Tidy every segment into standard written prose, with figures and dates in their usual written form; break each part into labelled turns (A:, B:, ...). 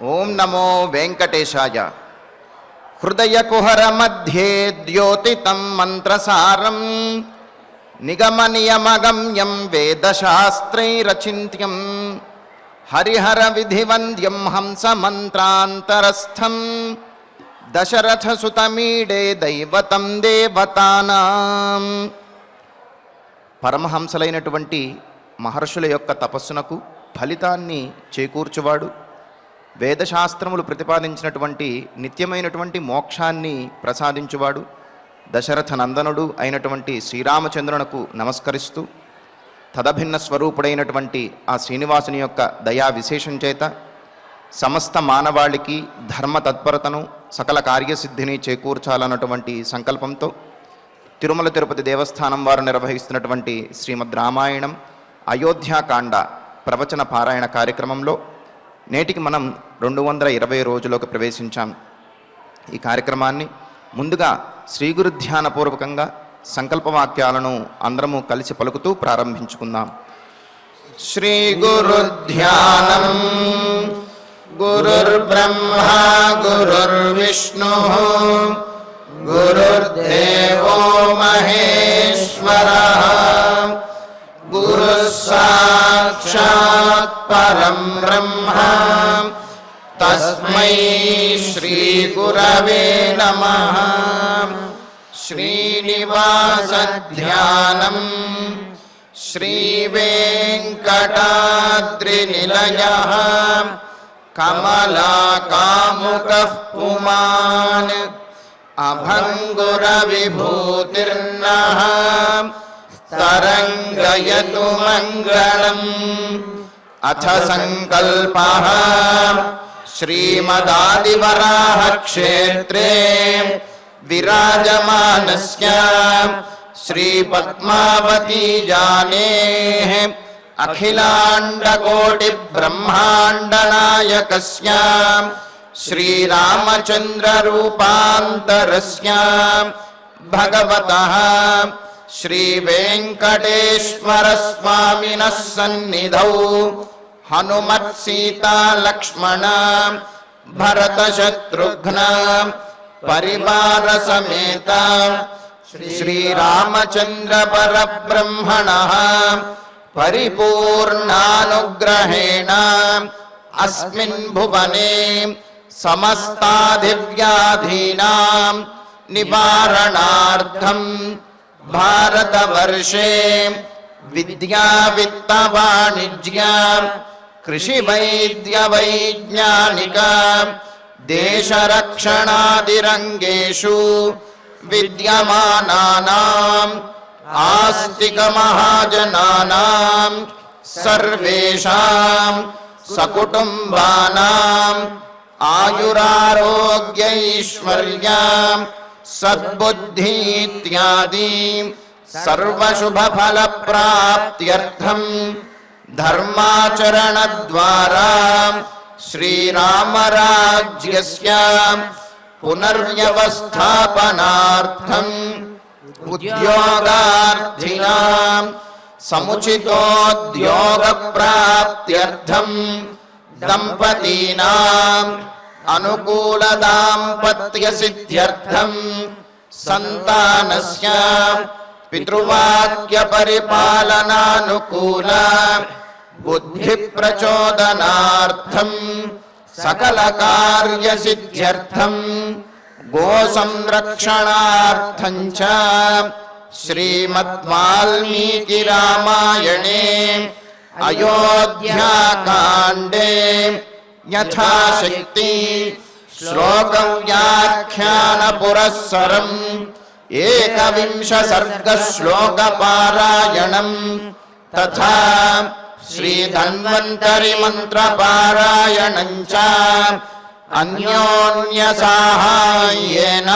A: ఓం నమో వెంకటేశాయ. హృదయ కుహర మధ్యే ద్యోతితం మంత్రసారం నిగమనియమగమ్యం వేదశాస్త్రైరచింత్యం హరిహర విధివంద్యం హంస మంత్రాంతరస్థం దశరథ సుతమీడే దైవతం దేవతానాం. పరమహంసలైనటువంటి మహర్షుల యొక్క తపస్సునకు ఫలితాన్ని చేకూర్చువాడు, వేదశాస్త్రములు ప్రతిపాదించినటువంటి నిత్యమైనటువంటి మోక్షాన్ని ప్రసాదించువాడు దశరథ నందనుడు అయినటువంటి శ్రీరామచంద్రునకు నమస్కరిస్తూ, తదభిన్న స్వరూపుడైనటువంటి ఆ శ్రీనివాసుని యొక్క దయా విశేషం చేత సమస్త మానవాళికి ధర్మ తత్పరతను సకల కార్యసిద్ధిని చేకూర్చాలన్నటువంటి సంకల్పంతో తిరుమల తిరుపతి దేవస్థానం వారు నిర్వహిస్తున్నటువంటి శ్రీమద్ రామాయణం అయోధ్యాకాండ ప్రవచన పారాయణ కార్యక్రమంలో నేటికి మనం 220 రోజులోకి ప్రవేశించాం. ఈ కార్యక్రమాన్ని ముందుగా శ్రీ గురు ధ్యానపూర్వకంగా సంకల్పవాక్యాలను అందరము కలిసి పలుకుతూ ప్రారంభించుకుందాం. శ్రీ గురు ధ్యానం. గురుర్బ్రహ్మా గురుర్విష్ణుః గురుర్దేవో మహేశ్వరః గురుః సాక్షాత్ పరం బ్రహ్మ తస్మై శ్రీ గురవే నమః. శ్రీనివాస ధ్యానం. శ్రీ వెంకటాద్రి నిలయః కమలాకాముకః పుమాన్ అభంగుర విభూతిర్నః తరంగయతు మంగళం. అథ సంకల్పః. శ్రీమదాదివరాహ క్షేత్రే విరాజమానస్య శ్రీ పద్మావతీ జానేః అఖిలాండకోటి బ్రహ్మాండ నాయకస్య శ్రీరామచంద్ర రూపాంతరస్య భగవతః శ్రీ వెంకటేశ్వర స్వామినః సన్నిధౌ హనుమత్ సీతా లక్ష్మణ భరత శత్రుఘ్న పరివార సమేత శ్రీరామచంద్ర పరబ్రహ్మణః పరిపూర్ణానుగ్రహేణ అస్మిన్ భువనే సమస్తాధివ్యాధీనాం నివారణార్థం భారతవర్షే విద్యా విత్త వాణిజ్య కృషి వైద్య వైజ్ఞానిక దేశరక్షణాదిరంగేషు విద్యమానానాం ఆస్తిక మహాజనానాం సర్వేషాం సకుటుంబానాం ఆయురారోగ్యైశ్వర్య సద్బుద్ధి ఇత్యాది సర్వశుభఫల ప్రాప్త్యర్థం ధర్మాచరణ ద్వారా శ్రీరామరాజ్యస్య పునర్వ్యవస్థాపనార్థం ఉద్యోగార్థినాం సముచితోద్యోగ ప్రాప్త్యర్థం దంపతీనాం అనుకూల దాంపత్య సిద్ధ్యర్థం సంతానస్య పితృవాక్య పరిపాలనానుకూల బుద్ధి ప్రచోదనార్థం సకల కార్య సిద్ధ్యర్థం గో సంరక్షణార్థం చ శ్రీమద్ వాల్మీకి రామాయణే అయోధ్యాకాండే యథాశక్తి శ్లోక వ్యాఖ్యాన పురస్సరం 21 సర్గ శ్లోక పారాయణం తథా శ్రీ ధన్వంతరి మంత్ర పారాయణం చ అన్యోన్య సాహాయ్యేన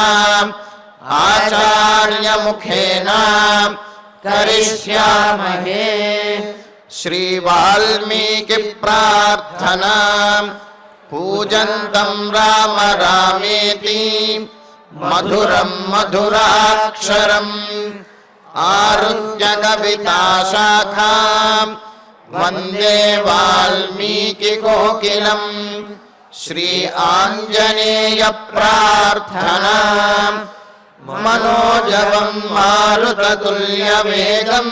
A: ఆచార్య ముఖేన కరిష్యామహే. శ్రీ వాల్మీకి ప్రార్థనా. పూజంతం రామ రామేతి మధురం మధురాక్షరం ఆరుహ్య కవితా శాఖాం వందే వాల్మీకి కోకిలం. श्री आंजनेय प्रार्थना मनोजवं मारुततुल्यवेगं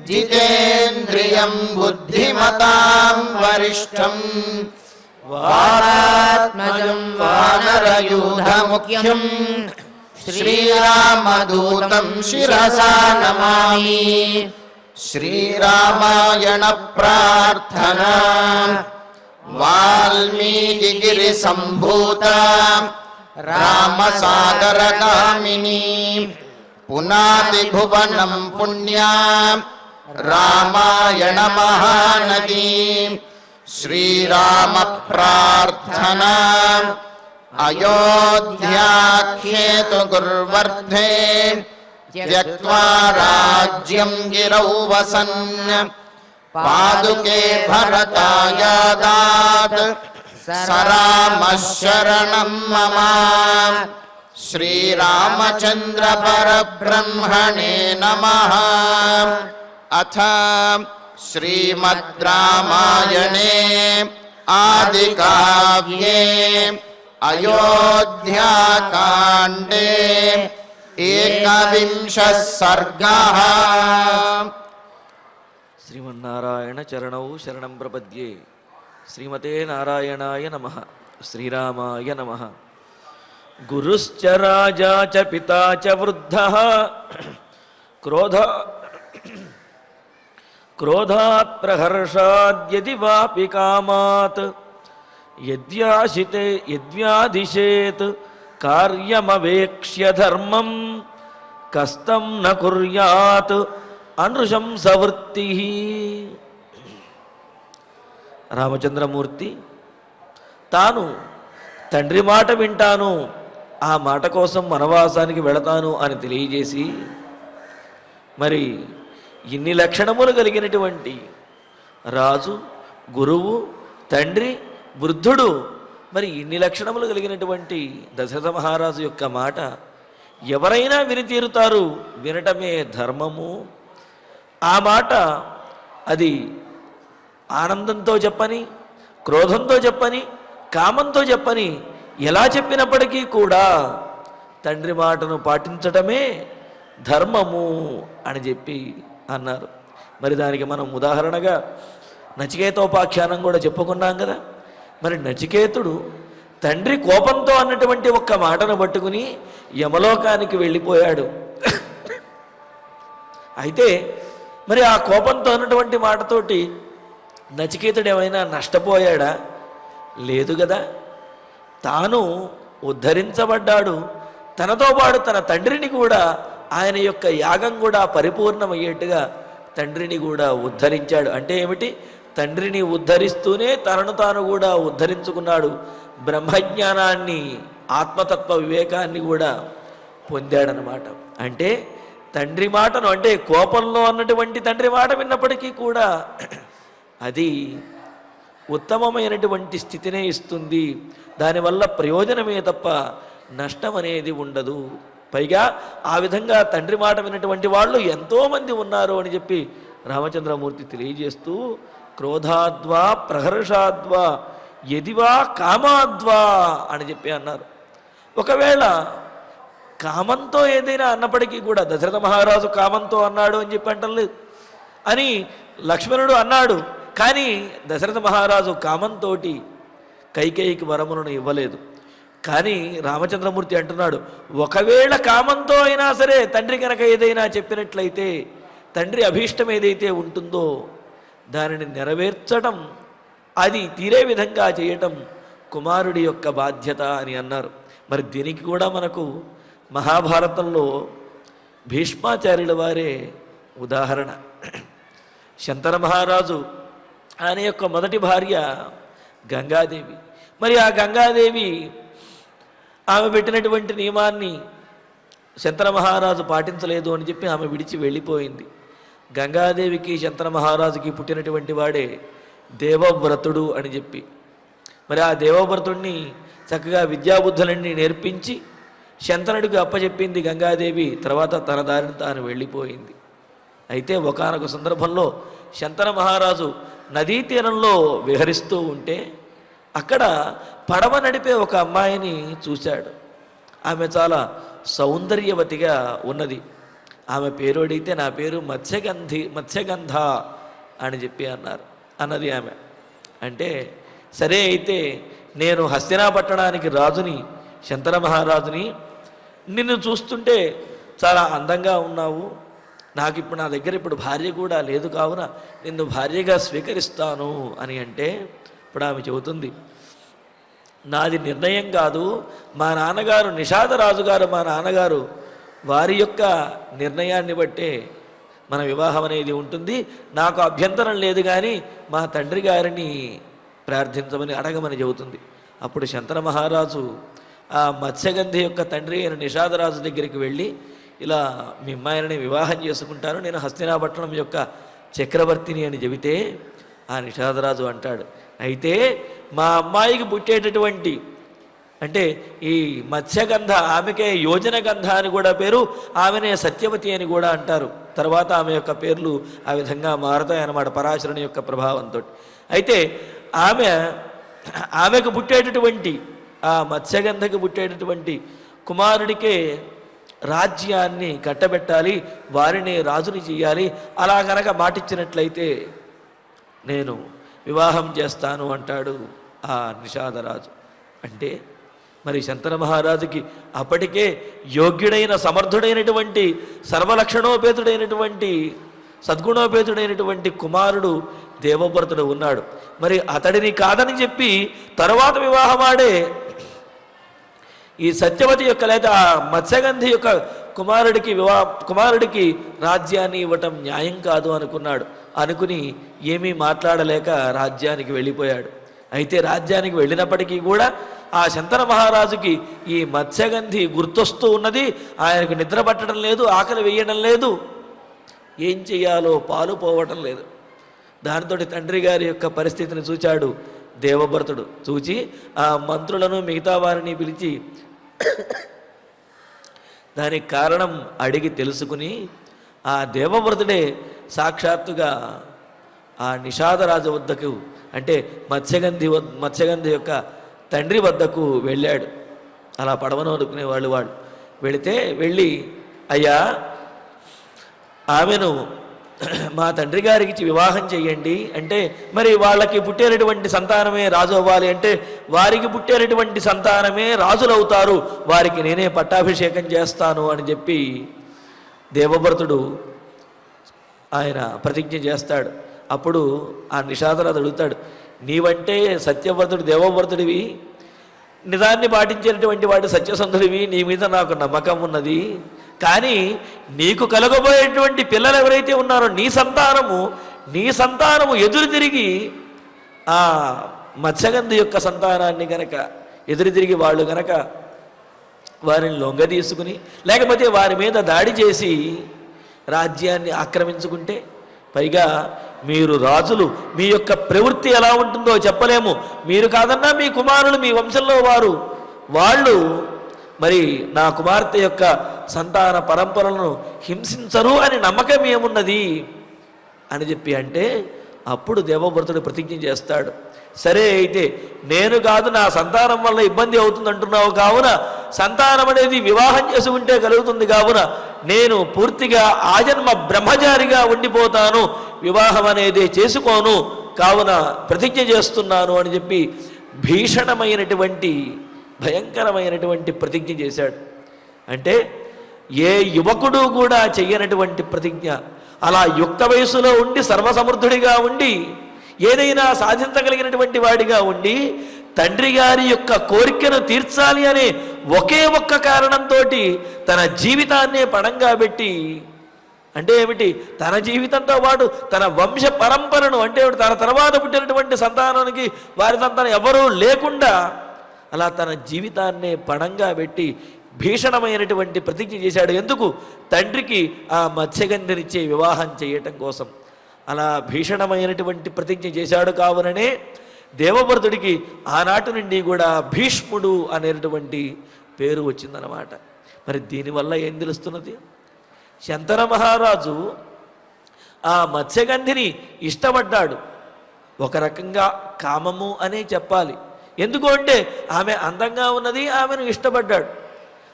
A: जितेन्द्रियं बुद्धिमतां वरिष्ठं वारात्मजं वानरयूथमुख्यं श्रीरामदूतं शिरसा नमामि। श्रीरामायण प्रार्थना वाल्मीकिगिरिसम्भूता रामसागरगामिनी पुनातिभुवनं पुण्या रामायण महानदी। श्रीराम प्रार्थना अयोध्याख्येतु गुर्वर्धे त्यक्त्वा राज्यं गिरौ वसन् पादुके भरतायादात् स रामः शरणं मम। श्रीरामचन्द्र परब्रह्मणे नमः। अथ श्रीमद् रामायणे आदिकाव्ये अयोध्याकाण्डे एकविंशः सर्गः।
B: श्रीमन्नारायण चरणौ शरणं प्रपद्ये। श्रीमते नारायणाय नमः। श्रीरामाय नमः। गुरुश्च राजा च पिता च वृद्धः क्रोधात् प्रहर्षाद्यदि वापि कामात् यद्यादिशेत् कार्यमवेक्ष्य धर्मं कस्तं न कुर्यात् అనుశంసవృత్తిః. రామచంద్రమూర్తి తాను తండ్రి మాట వింటాను, ఆ మాట కోసం వనవాసానికి వెళతాను అని తెలియజేసి, మరి ఇన్ని లక్షణములు కలిగినటువంటి రాజు, గురువు, తండ్రి, వృద్ధుడు, మరి ఇన్ని లక్షణములు కలిగినటువంటి దశరథ మహారాజు యొక్క మాట ఎవరైనా విని తీరుతారు, వినటమే ధర్మము. ఆ మాట అది ఆనందంతో చెప్పని, క్రోధంతో చెప్పని, కామంతో చెప్పని, ఎలా చెప్పినప్పటికీ కూడా తండ్రి మాటను పాటించటమే ధర్మము అని చెప్పి అన్నారు. మరి దానికి మనం ఉదాహరణగా నచికేతోపాఖ్యానం కూడా చెప్పుకున్నాం కదా. మరి నచికేతుడు తండ్రి కోపంతో అన్నటువంటి ఒక్క మాటను పట్టుకుని యమలోకానికి వెళ్ళిపోయాడు. అయితే మరి ఆ కోపంతో అన్నటువంటి మాటతోటి నచికేతుడు ఏమైనా నష్టపోయాడా? లేదు కదా. తాను ఉద్ధరించబడ్డాడు, తనతో పాటు తన తండ్రిని కూడా, ఆయన యొక్క యాగం కూడా పరిపూర్ణమయ్యేట్టుగా తండ్రిని కూడా ఉద్ధరించాడు. అంటే ఏమిటి? తండ్రిని ఉద్ధరిస్తూనే తనను తాను కూడా ఉద్ధరించుకున్నాడు. బ్రహ్మజ్ఞానాన్ని, ఆత్మతత్వ వివేకాన్ని కూడా పొందాడనమాట. అంటే తండ్రి మాటను, అంటే కోపంలో అన్నటువంటి తండ్రి మాట విన్నప్పటికీ కూడా అది ఉత్తమమైనటువంటి స్థితినే ఇస్తుంది. దానివల్ల ప్రయోజనమే తప్ప నష్టం అనేది ఉండదు. పైగా ఆ విధంగా తండ్రి మాట విన్నటువంటి వాళ్ళు ఎంతోమంది ఉన్నారు అని చెప్పి రామచంద్రమూర్తి తెలియజేస్తూ, క్రోధాద్వా ప్రహర్షాద్వా యదివా కామాద్వా అని చెప్పి అన్నారు. ఒకవేళ కామంతో ఏదైనా అన్నప్పటికీ కూడా, దశరథ మహారాజు కామంతో అన్నాడు అని చెప్పి అంటలేదు అని లక్ష్మణుడు అన్నాడు. కానీ దశరథ మహారాజు కామంతో కైకేయికి వరములను ఇవ్వలేదు. కానీ రామచంద్రమూర్తి అంటున్నాడు, ఒకవేళ కామంతో అయినా సరే తండ్రి కనుక ఏదైనా చెప్పినట్లయితే, తండ్రి అభీష్టం ఏదైతే ఉంటుందో దానిని నెరవేర్చడం, అది తీరే విధంగా చేయటం కుమారుడి యొక్క బాధ్యత అని అన్నారు. మరి దీనికి కూడా మనకు మహాభారతంలో భీష్మాచార్యుల వారే ఉదాహరణ. శంతన మహారాజు, ఆయన యొక్క మొదటి భార్య గంగాదేవి. మరి ఆ గంగాదేవి ఆమె పెట్టినటువంటి నియమాన్ని శంతన మహారాజు పాటించలేదు అని చెప్పి ఆమె విడిచి వెళ్ళిపోయింది. గంగాదేవికి శంతన మహారాజుకి పుట్టినటువంటి వాడే దేవవ్రతుడు అని చెప్పి, మరి ఆ దేవవ్రతుడిని చక్కగా విద్యాబుద్ధులన్నీ నేర్పించి శంతనుడికి అప్పచెప్పింది గంగాదేవి. తర్వాత తన దారిని తాను వెళ్ళిపోయింది. అయితే ఒకానొక సందర్భంలో శంతన మహారాజు నదీ తీరంలో విహరిస్తూ ఉంటే అక్కడ పడవ నడిపే ఒక అమ్మాయిని చూశాడు. ఆమె చాలా సౌందర్యవతిగా ఉన్నది. ఆమె పేరు అడిగితే నా పేరు మత్స్యగంధ అని చెప్పి అన్నది ఆమె. అంటే సరే అయితే నేను హస్తినాపట్టణానికి రాజుని, శంతన మహారాజుని, నిన్ను చూస్తుంటే చాలా అందంగా ఉన్నావు, నాకు ఇప్పుడు నా దగ్గర ఇప్పుడు భార్య కూడా లేదు, కావున నిన్ను భార్యగా స్వీకరిస్తాను అని అంటే ఇప్పుడు ఆమె చెబుతుంది, నాది నిర్ణయం కాదు, మా నాన్నగారు నిషాదరాజు గారు, మా నాన్నగారు వారి యొక్క నిర్ణయాన్ని బట్టే మన వివాహం అనేది ఉంటుంది, నాకు అభ్యంతరం లేదు, కానీ మా తండ్రి గారిని ప్రార్థించమని అడగమని చెబుతుంది. అప్పుడు శంతన మహారాజు ఆ మత్స్యగంధి యొక్క తండ్రి అయిన నిషాదరాజు దగ్గరికి వెళ్ళి, ఇలా మీ అమ్మాయిని వివాహం చేసుకుంటాను, నేను హస్తినాపట్నం యొక్క చక్రవర్తిని అని చెబితే ఆ నిషాదరాజు అంటాడు, అయితే మా అమ్మాయికి పుట్టేటటువంటి అంటే ఈ మత్స్యగంధ, ఆమెకే యోజన గంధ అని కూడా పేరు, ఆమెనే సత్యవతి అని కూడా అంటారు. తర్వాత ఆమె యొక్క పేర్లు ఆ విధంగా మారతాయన్నమాట పరాశరుని యొక్క ప్రభావంతో. అయితే ఆమెకు పుట్టేటటువంటి ఆ మత్స్యగంధకి పుట్టేటటువంటి కుమారుడికే రాజ్యాన్ని కట్టబెట్టాలి, వారిని రాజుని చేయాలి, అలా గనక మాటిచ్చినట్లయితే నేను వివాహం చేస్తాను అంటాడు ఆ నిషాదరాజు. అంటే మరి శంతన మహారాజుకి అప్పటికే యోగ్యుడైన సమర్థుడైనటువంటి సర్వలక్షణోపేతుడైనటువంటి సద్గుణోపేతుడైనటువంటి కుమారుడు దేవవ్రతుడు ఉన్నాడు. మరి అతడిని కాదని చెప్పి తరువాత వివాహమాడే ఈ సత్యవతి యొక్క లేదా మత్స్యగంధి యొక్క కుమారుడికి రాజ్యాన్ని ఇవ్వటం న్యాయం కాదు అనుకుని ఏమీ మాట్లాడలేక రాజ్యానికి వెళ్ళిపోయాడు. అయితే రాజ్యానికి వెళ్ళినప్పటికీ కూడా ఆ శంతన మహారాజుకి ఈ మత్స్యగంధి గుర్తొస్తూ ఉన్నది, ఆయనకు నిద్ర పట్టడం లేదు, ఆకలి వేయడం లేదు, ఏం చెయ్యాలో పాలు పోవటం లేదు. దానితో తండ్రి గారి యొక్క పరిస్థితిని చూచాడు దేవవ్రతుడు. చూచి ఆ మంత్రులను మిగతా వారిని పిలిచి దానికి కారణం అడిగి తెలుసుకుని ఆ దేవవ్రతుడే సాక్షాత్తుగా ఆ నిషాదరాజు వద్దకు, అంటే మత్స్యగంధి యొక్క తండ్రి వద్దకు వెళ్ళాడు. అలా పడవను అనుకునే వాళ్ళు వెళ్ళి, అయ్యా ఆమెను మా తండ్రి గారికి ఇచ్చి వివాహం చెయ్యండి అంటే, మరి వాళ్ళకి పుట్టేటటువంటి సంతానమే రాజు అవ్వాలి అంటే, వారికి పుట్టేటటువంటి సంతానమే రాజులవుతారు, వారికి నేనే పట్టాభిషేకం చేస్తాను అని చెప్పి దేవవ్రతుడు ఆయన ప్రతిజ్ఞ చేస్తాడు. అప్పుడు ఆ నిషాదరాజు అడుగుతాడు, నీవంటే సత్యవ్రతుడు దేవవ్రతుడివి, నిజాన్ని పాటించేటటువంటి వాడు సత్యసంధుడివి, నీ మీద నాకు నమ్మకం ఉన్నది, కానీ నీకు కలగబోయేటువంటి పిల్లలు ఎవరైతే ఉన్నారో నీ సంతానము ఎదురు తిరిగి ఆ మత్స్యగంధి యొక్క సంతానాన్ని గనక ఎదురు తిరిగి వాళ్ళు గనక వారిని లొంగ తీసుకుని లేకపోతే వారి మీద దాడి చేసి రాజ్యాన్ని ఆక్రమించుకుంటే, పైగా మీరు రాజులు, మీ యొక్క ప్రవృత్తి ఎలా ఉంటుందో చెప్పలేము, మీరు కాదన్నా మీ కుమారులు మీ వంశంలో వాళ్ళు మరి నా కుమార్తె యొక్క సంతాన పరంపరలను హింసించరు అని నమ్మకం ఏమున్నది అని చెప్పి అంటే, అప్పుడు దేవవ్రతుడు ప్రతిజ్ఞ చేస్తాడు, సరే అయితే నేను కాదు, నా సంతానం వల్ల ఇబ్బంది అవుతుంది అంటున్నావు కావున, సంతానం అనేది వివాహం చేసుకుంటే కలుగుతుంది కావున నేను పూర్తిగా ఆజన్మ బ్రహ్మచారిగా ఉండిపోతాను, వివాహం అనేది చేసుకోను, కావున ప్రతిజ్ఞ చేస్తున్నాను అని చెప్పి భయంకరమైనటువంటి ప్రతిజ్ఞ చేశాడు. అంటే ఏ యువకుడు కూడా చెయ్యనటువంటి ప్రతిజ్ఞ. అలా యుక్త వయసులో ఉండి సర్వసమర్థుడిగా ఉండి ఏదైనా సాధించగలిగినటువంటి వాడిగా ఉండి తండ్రి గారి యొక్క కోరికను తీర్చాలి అనే ఒకే ఒక్క కారణంతో తన జీవితాన్నే పణంగా పెట్టి, అంటే ఏమిటి, తన జీవితంతో పాటు తన వంశ పరంపరను, అంటే తన తర్వాత పుట్టినటువంటి సంతానానికి వారి సంతానం ఎవరూ లేకుండా అలా తన జీవితాన్నే పణంగా పెట్టి భీషణమైనటువంటి ప్రతిజ్ఞ చేశాడు. ఎందుకు? తండ్రికి ఆ మత్స్యగంధినిచ్చే వివాహం చేయటం కోసం. అలా భీషణమైనటువంటి ప్రతిజ్ఞ చేశాడు కావుననే దేవవ్రతుడికి ఆనాటి నుండి కూడా భీష్ముడు అనేటువంటి పేరు వచ్చిందనమాట. మరి దీనివల్ల ఏం తెలుస్తున్నది? శంతన మహారాజు ఆ మత్స్యగంధిని ఇష్టపడ్డాడు. ఒక రకంగా కామము అనే చెప్పాలి. ఎందుకు అంటే ఆమె అందంగా ఉన్నది, ఆమెను ఇష్టపడ్డాడు.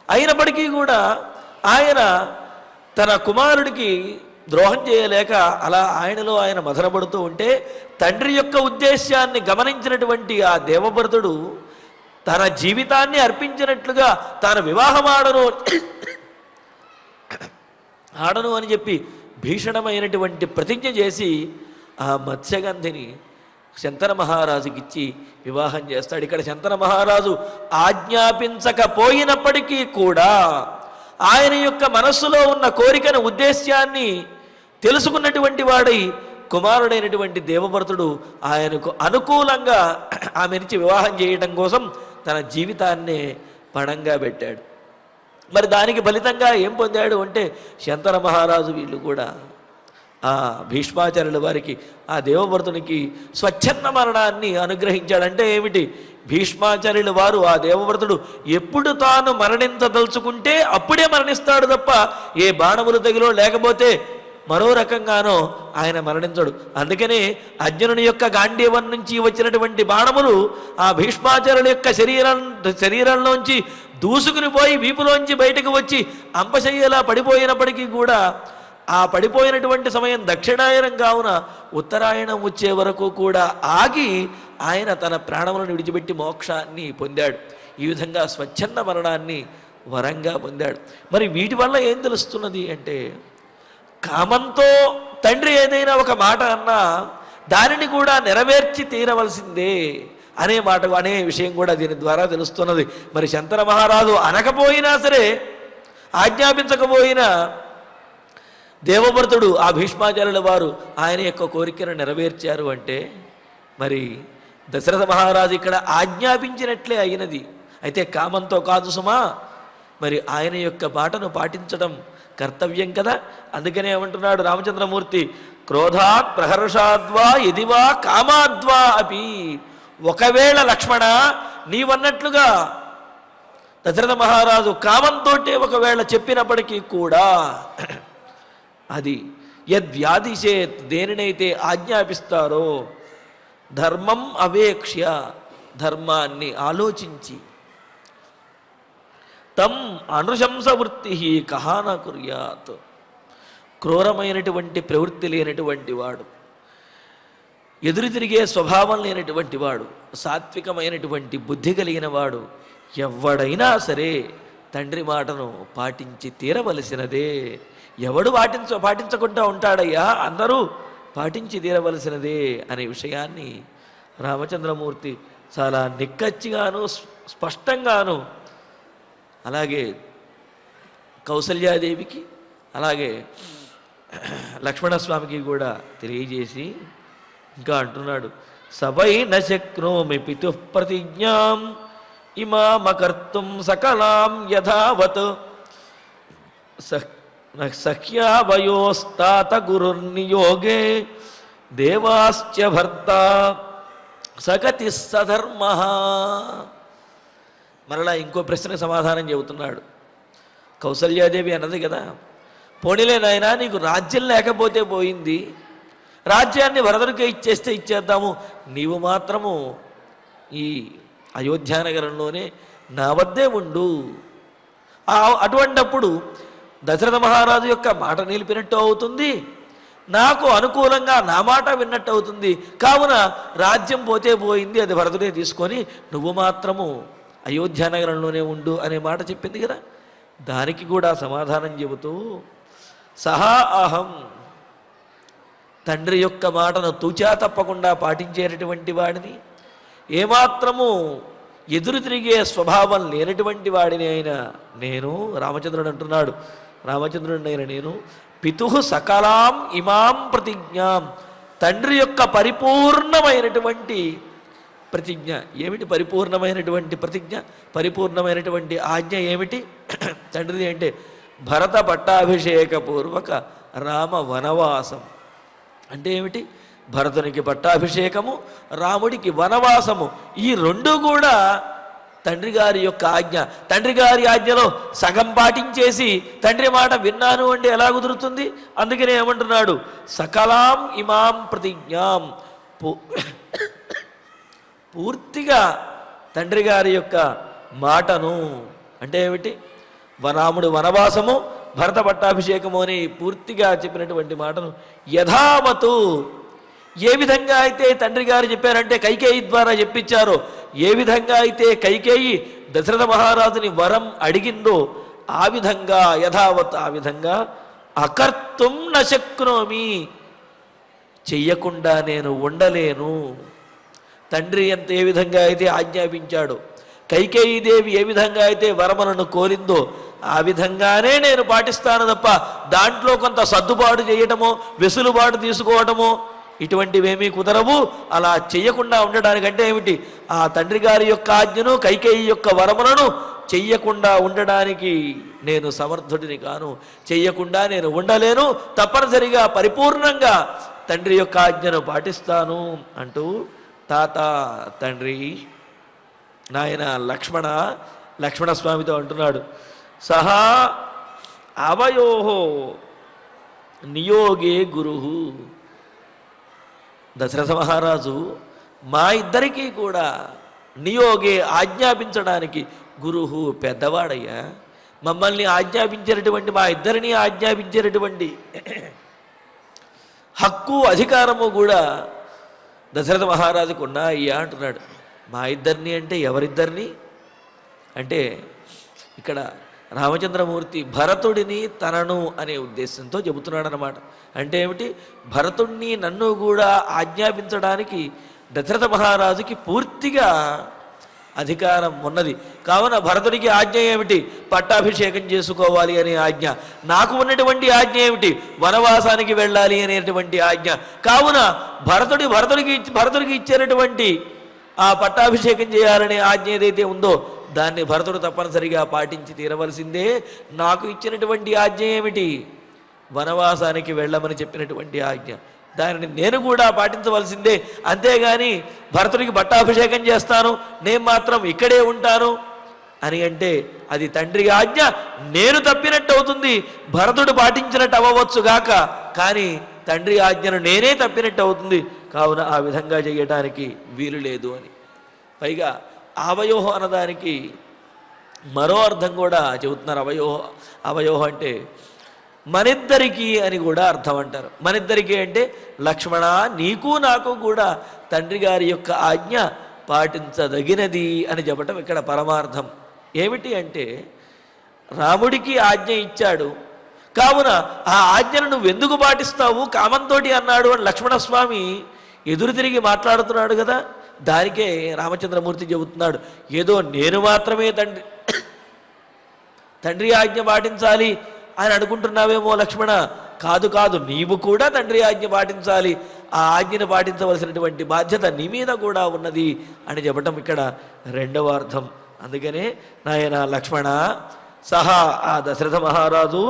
B: అయినప్పటికీ కూడా ఆయన తన కుమారుడికి ద్రోహం చేయలేక అలా ఆయనలో ఆయన మదనపడుతూ ఉంటే తండ్రి యొక్క ఉద్దేశాన్ని గమనించినటువంటి ఆ దేవవ్రతుడు తన జీవితాన్ని అర్పించినట్లుగా తాను వివాహం ఆడను అని చెప్పి భీషణమైనటువంటి ప్రతిజ్ఞ చేసి ఆ మత్స్యగంధిని శంతన మహారాజుకి ఇచ్చి వివాహం చేస్తాడు. ఇక్కడ శంతన మహారాజు ఆజ్ఞాపించకపోయినప్పటికీ కూడా ఆయన యొక్క మనస్సులో ఉన్న కోరికను ఉద్దేశ్యాన్ని తెలుసుకున్నటువంటి వాడై కుమారుడైనటువంటి దేవవ్రతుడు ఆయనకు అనుకూలంగా ఆమెనిచ్చి వివాహం చేయడం కోసం తన జీవితాన్నే పణంగా పెట్టాడు. మరి దానికి ఫలితంగా ఏం పొందాడు అంటే శంతన మహారాజు వీళ్ళు కూడా ఆ భీష్మాచార్యుల వారికి ఆ దేవవ్రతునికి స్వచ్ఛంద మరణాన్ని అనుగ్రహించాడంటే ఏమిటి? భీష్మాచార్యుల వారు ఆ దేవవ్రతుడు ఎప్పుడు తాను మరణించదలుచుకుంటే అప్పుడే మరణిస్తాడు తప్ప ఏ బాణములు తగిలో లేకపోతే మరో రకంగానో ఆయన మరణించడు. అందుకనే అర్జునుని యొక్క గాంధీవం నుంచి వచ్చినటువంటి బాణములు ఆ భీష్మాచార్యుల యొక్క శరీరంలోంచి దూసుకుని పోయి వీపులోంచి బయటకు వచ్చి అంపశయ్యలా పడిపోయినప్పటికీ కూడా ఆ పడిపోయినటువంటి సమయం దక్షిణాయనం కావున ఉత్తరాయణం వచ్చే వరకు కూడా ఆగి ఆయన తన ప్రాణములను విడిచిపెట్టి మోక్షాన్ని పొందాడు. ఈ విధంగా స్వచ్ఛంద మరణాన్ని వరంగా పొందాడు. మరి వీటి వల్ల ఏం తెలుస్తున్నది అంటే కామంతో తండ్రి ఏదైనా ఒక మాట అన్నా దానిని కూడా నెరవేర్చి తీరవలసిందే అనే విషయం కూడా దీని ద్వారా తెలుస్తున్నది. మరి శంతన మహారాజు అనకపోయినా సరే ఆజ్ఞాపించకపోయినా దేవవ్రతుడు ఆ భీష్మాచార్యుల వారు ఆయన యొక్క కోరికను నెరవేర్చారు అంటే మరి దశరథ మహారాజు ఇక్కడ ఆజ్ఞాపించినట్లే అయినది. అయితే కామంతో కాదు సుమా, మరి ఆయన యొక్క బాటను పాటించడం కర్తవ్యం కదా. అందుకనే ఏమంటున్నాడు రామచంద్రమూర్తి, క్రోధాత్ ప్రహర్షాద్వా ఎదివా కామాద్వా అపి. ఒకవేళ లక్ష్మణ నీవన్నట్లుగా దశరథ మహారాజు కామంతో ఒకవేళ చెప్పినప్పటికీ కూడా అది యద్వ్యాధిశేత్ దేనినైతే ఆజ్ఞాపిస్తారో ధర్మం అవేక్ష్య ధర్మాన్ని ఆలోచించి తం అనుశంస వృత్తి కహాన కుర్యాత్. క్రూరమైనటువంటి ప్రవృత్తి లేనటువంటి వాడు, ఎదురు తిరిగే స్వభావం లేనటువంటి వాడు, సాత్వికమైనటువంటి బుద్ధి కలిగిన వాడు ఎవడైనా సరే తండ్రి మాటను పాటించి తీరవలసినదే. ఎవడు పాటించకుండా ఉంటాడయ్యా, అందరూ పాటించి తీరవలసినదే అనే విషయాన్ని రామచంద్రమూర్తి చాలా నిక్కచ్చిగాను స్పష్టంగాను అలాగే కౌసల్యాదేవికి అలాగే లక్ష్మణస్వామికి కూడా తెలియజేసి ఇంకా అంటున్నాడు, సవై నశక్నోమి పితుః ప్రతిజ్ఞాం ఇమామకర్తుం సకలాం యథావత్ సఖ్యావయోస్తాత గురుర్నియోగే దేవాశ్చ భర్త సగతి సధర్మ. మరలా ఇంకో ప్రశ్నకు సమాధానం చెబుతున్నాడు. కౌసల్యాదేవి అన్నది కదా, పోనీలే నాయనా నీకు రాజ్యం లేకపోతే పోయింది, రాజ్యాన్ని భరతుడికే ఇచ్చేస్తే ఇచ్చేద్దాము, నీవు మాత్రము ఈ అయోధ్యానగరంలోనే నా వద్దే ఉండు. అటువంటప్పుడు దశరథ మహారాజు యొక్క మాట నిలిపినట్టు అవుతుంది, నాకు అనుకూలంగా నా మాట విన్నట్టు అవుతుంది. కావున రాజ్యం పోతే పోయింది, అది భరతుడే తీసుకొని నువ్వు మాత్రము అయోధ్యానగరంలోనే ఉండు అనే మాట చెప్పింది కదా. దానికి కూడా సమాధానం చెబుతూ సహా అహం, తండ్రి యొక్క మాటను తూచా తప్పకుండా పాటించేటటువంటి వాడిని, ఏమాత్రము ఎదురు తిరిగే స్వభావం లేనటువంటి వాడిని అయినా నేను, రామచంద్రుడు అంటున్నాడు, రామచంద్రుడినైనా నేను పితుః సకలాం ఇమాం ప్రతిజ్ఞాం, తండ్రి యొక్క పరిపూర్ణమైనటువంటి ప్రతిజ్ఞ. ఏమిటి పరిపూర్ణమైనటువంటి ప్రతిజ్ఞ? పరిపూర్ణమైనటువంటి ఆజ్ఞ ఏమిటి తండ్రిది అంటే భరత పట్టాభిషేక పూర్వక రామ వనవాసం. అంటే ఏమిటి? భరతునికి పట్టాభిషేకము, రాముడికి వనవాసము, ఈ రెండు కూడా తండ్రి గారి యొక్క ఆజ్ఞ. తండ్రి గారి ఆజ్ఞలో సగం పాటించేసి తండ్రి మాట విన్నాను అంటే ఎలా కుదురుతుంది? అందుకనే ఏమంటున్నాడు, సకలాం ఇమాం ప్రతిజ్ఞాం, పూర్తిగా తండ్రి గారి యొక్క మాటను, అంటే ఏమిటి, రాముడు వనవాసము భరత పట్టాభిషేకము అని పూర్తిగా చెప్పినటువంటి మాటను యథావతు, ఏ విధంగా అయితే తండ్రి గారు చెప్పారంటే కైకేయి ద్వారా చెప్పించారో, ఏ విధంగా అయితే కైకేయి దశరథ మహారాజుని వరం అడిగిందో ఆ విధంగా యథావత్, ఆ విధంగా అకర్తుం నశక్నోమి, చెయ్యకుండా నేను ఉండలేను. తండ్రి ఎంత ఏ విధంగా అయితే ఆజ్ఞాపించాడో, కైకేయీదేవి ఏ విధంగా అయితే వరమలను కోరిందో ఆ విధంగానే నేను పాటిస్తాను తప్ప దాంట్లో కొంత సర్దుబాటు చేయటమో వెసులుబాటు తీసుకోవటమో ఇటువంటివేమీ కుదరవు. అలా చెయ్యకుండా ఉండడానికంటే ఏమిటి, ఆ తండ్రి గారి యొక్క ఆజ్ఞను కైకేయి యొక్క వరములను చెయ్యకుండా ఉండడానికి నేను సమర్థుడిని కాను, చెయ్యకుండా నేను ఉండలేను, తప్పనిసరిగా పరిపూర్ణంగా తండ్రి యొక్క ఆజ్ఞను పాటిస్తాను అంటూ తాత తండ్రి నాయన లక్ష్మణస్వామితో అంటున్నాడు. సహా అవయోహో నియోగే గురు, దశరథ మహారాజు మా ఇద్దరికీ కూడా నియోగే ఆజ్ఞాపించడానికి, గురువు పెద్దవాడయ్యా, మమ్మల్ని ఆజ్ఞాపించేటటువంటి మా ఇద్దరిని ఆజ్ఞాపించేటటువంటి హక్కు అధికారము కూడా దశరథ మహారాజుకు ఉన్నాయ్యా అంటున్నాడు. మా ఇద్దరిని అంటే ఎవరిద్దరిని అంటే ఇక్కడ రామచంద్రమూర్తి భరతుడిని తనను అనే ఉద్దేశంతో చెబుతున్నాడు అన్నమాట. అంటే ఏమిటి, భరతుడిని నన్ను కూడా ఆజ్ఞాపించడానికి దశరథ మహారాజుకి పూర్తిగా అధికారం ఉన్నది. కావున భరతుడికి ఆజ్ఞ ఏమిటి, పట్టాభిషేకం చేసుకోవాలి అనే ఆజ్ఞ. నాకు ఉన్నటువంటి ఆజ్ఞ ఏమిటి, వనవాసానికి వెళ్ళాలి అనేటువంటి ఆజ్ఞ. కావున భరతుడికి ఇచ్చేటటువంటి ఆ పట్టాభిషేకం చేయాలనే ఆజ్ఞ ఏదైతే ఉందో దాన్ని భరతుడు తప్పనిసరిగా పాటించి తీరవలసిందే. నాకు ఇచ్చినటువంటి ఆజ్ఞ ఏమిటి, వనవాసానికి వెళ్ళమని చెప్పినటువంటి ఆజ్ఞ, దానిని నేను కూడా పాటించవలసిందే. అంతేగాని భరతుడికి పట్టాభిషేకం చేస్తాను నేను మాత్రం ఇక్కడే ఉంటాను అని అంటే అది తండ్రి ఆజ్ఞ నేను తప్పినట్టు అవుతుంది, భరతుడు పాటించినట్టు అవ్వవచ్చుగాక, కానీ తండ్రి ఆజ్ఞను నేనే తప్పినట్టు అవుతుంది. కావున ఆ విధంగా చేయటానికి వీలు లేదు అని. పైగా అవయోహ అన్నదానికి మరో అర్థం కూడా చెబుతున్నారు. అవయోహ అంటే మనిద్దరికీ అని కూడా అర్థం అంటారు. మనిద్దరికీ అంటే లక్ష్మణ నీకు నాకు కూడా తండ్రి గారి యొక్క ఆజ్ఞ పాటించదగినది అని చెప్పటం ఇక్కడ పరమార్థం. ఏమిటి అంటే రాముడికి ఆజ్ఞ ఇచ్చాడు, కావున ఆ ఆజ్ఞను నువ్వెందుకు పాటిస్తావు కామంతో అన్నాడు అని లక్ష్మణస్వామి ఎదురు తిరిగి మాట్లాడుతున్నాడు కదా. దానికే రామచంద్రమూర్తి చెబుతున్నాడు, ఏదో నేను మాత్రమే తండ్రి ఆజ్ఞ పాటించాలి అని అనుకుంటున్నావేమో లక్ష్మణ, కాదు కాదు, నీవు కూడా తండ్రి ఆజ్ఞ పాటించాలి, ఆ ఆజ్ఞను పాటించవలసినటువంటి బాధ్యత నీ మీద కూడా ఉన్నది అని చెప్పటం ఇక్కడ రెండవ అర్థం. అందుకనే నాయన లక్ష్మణ సహా ఆ దశరథ మహారాజు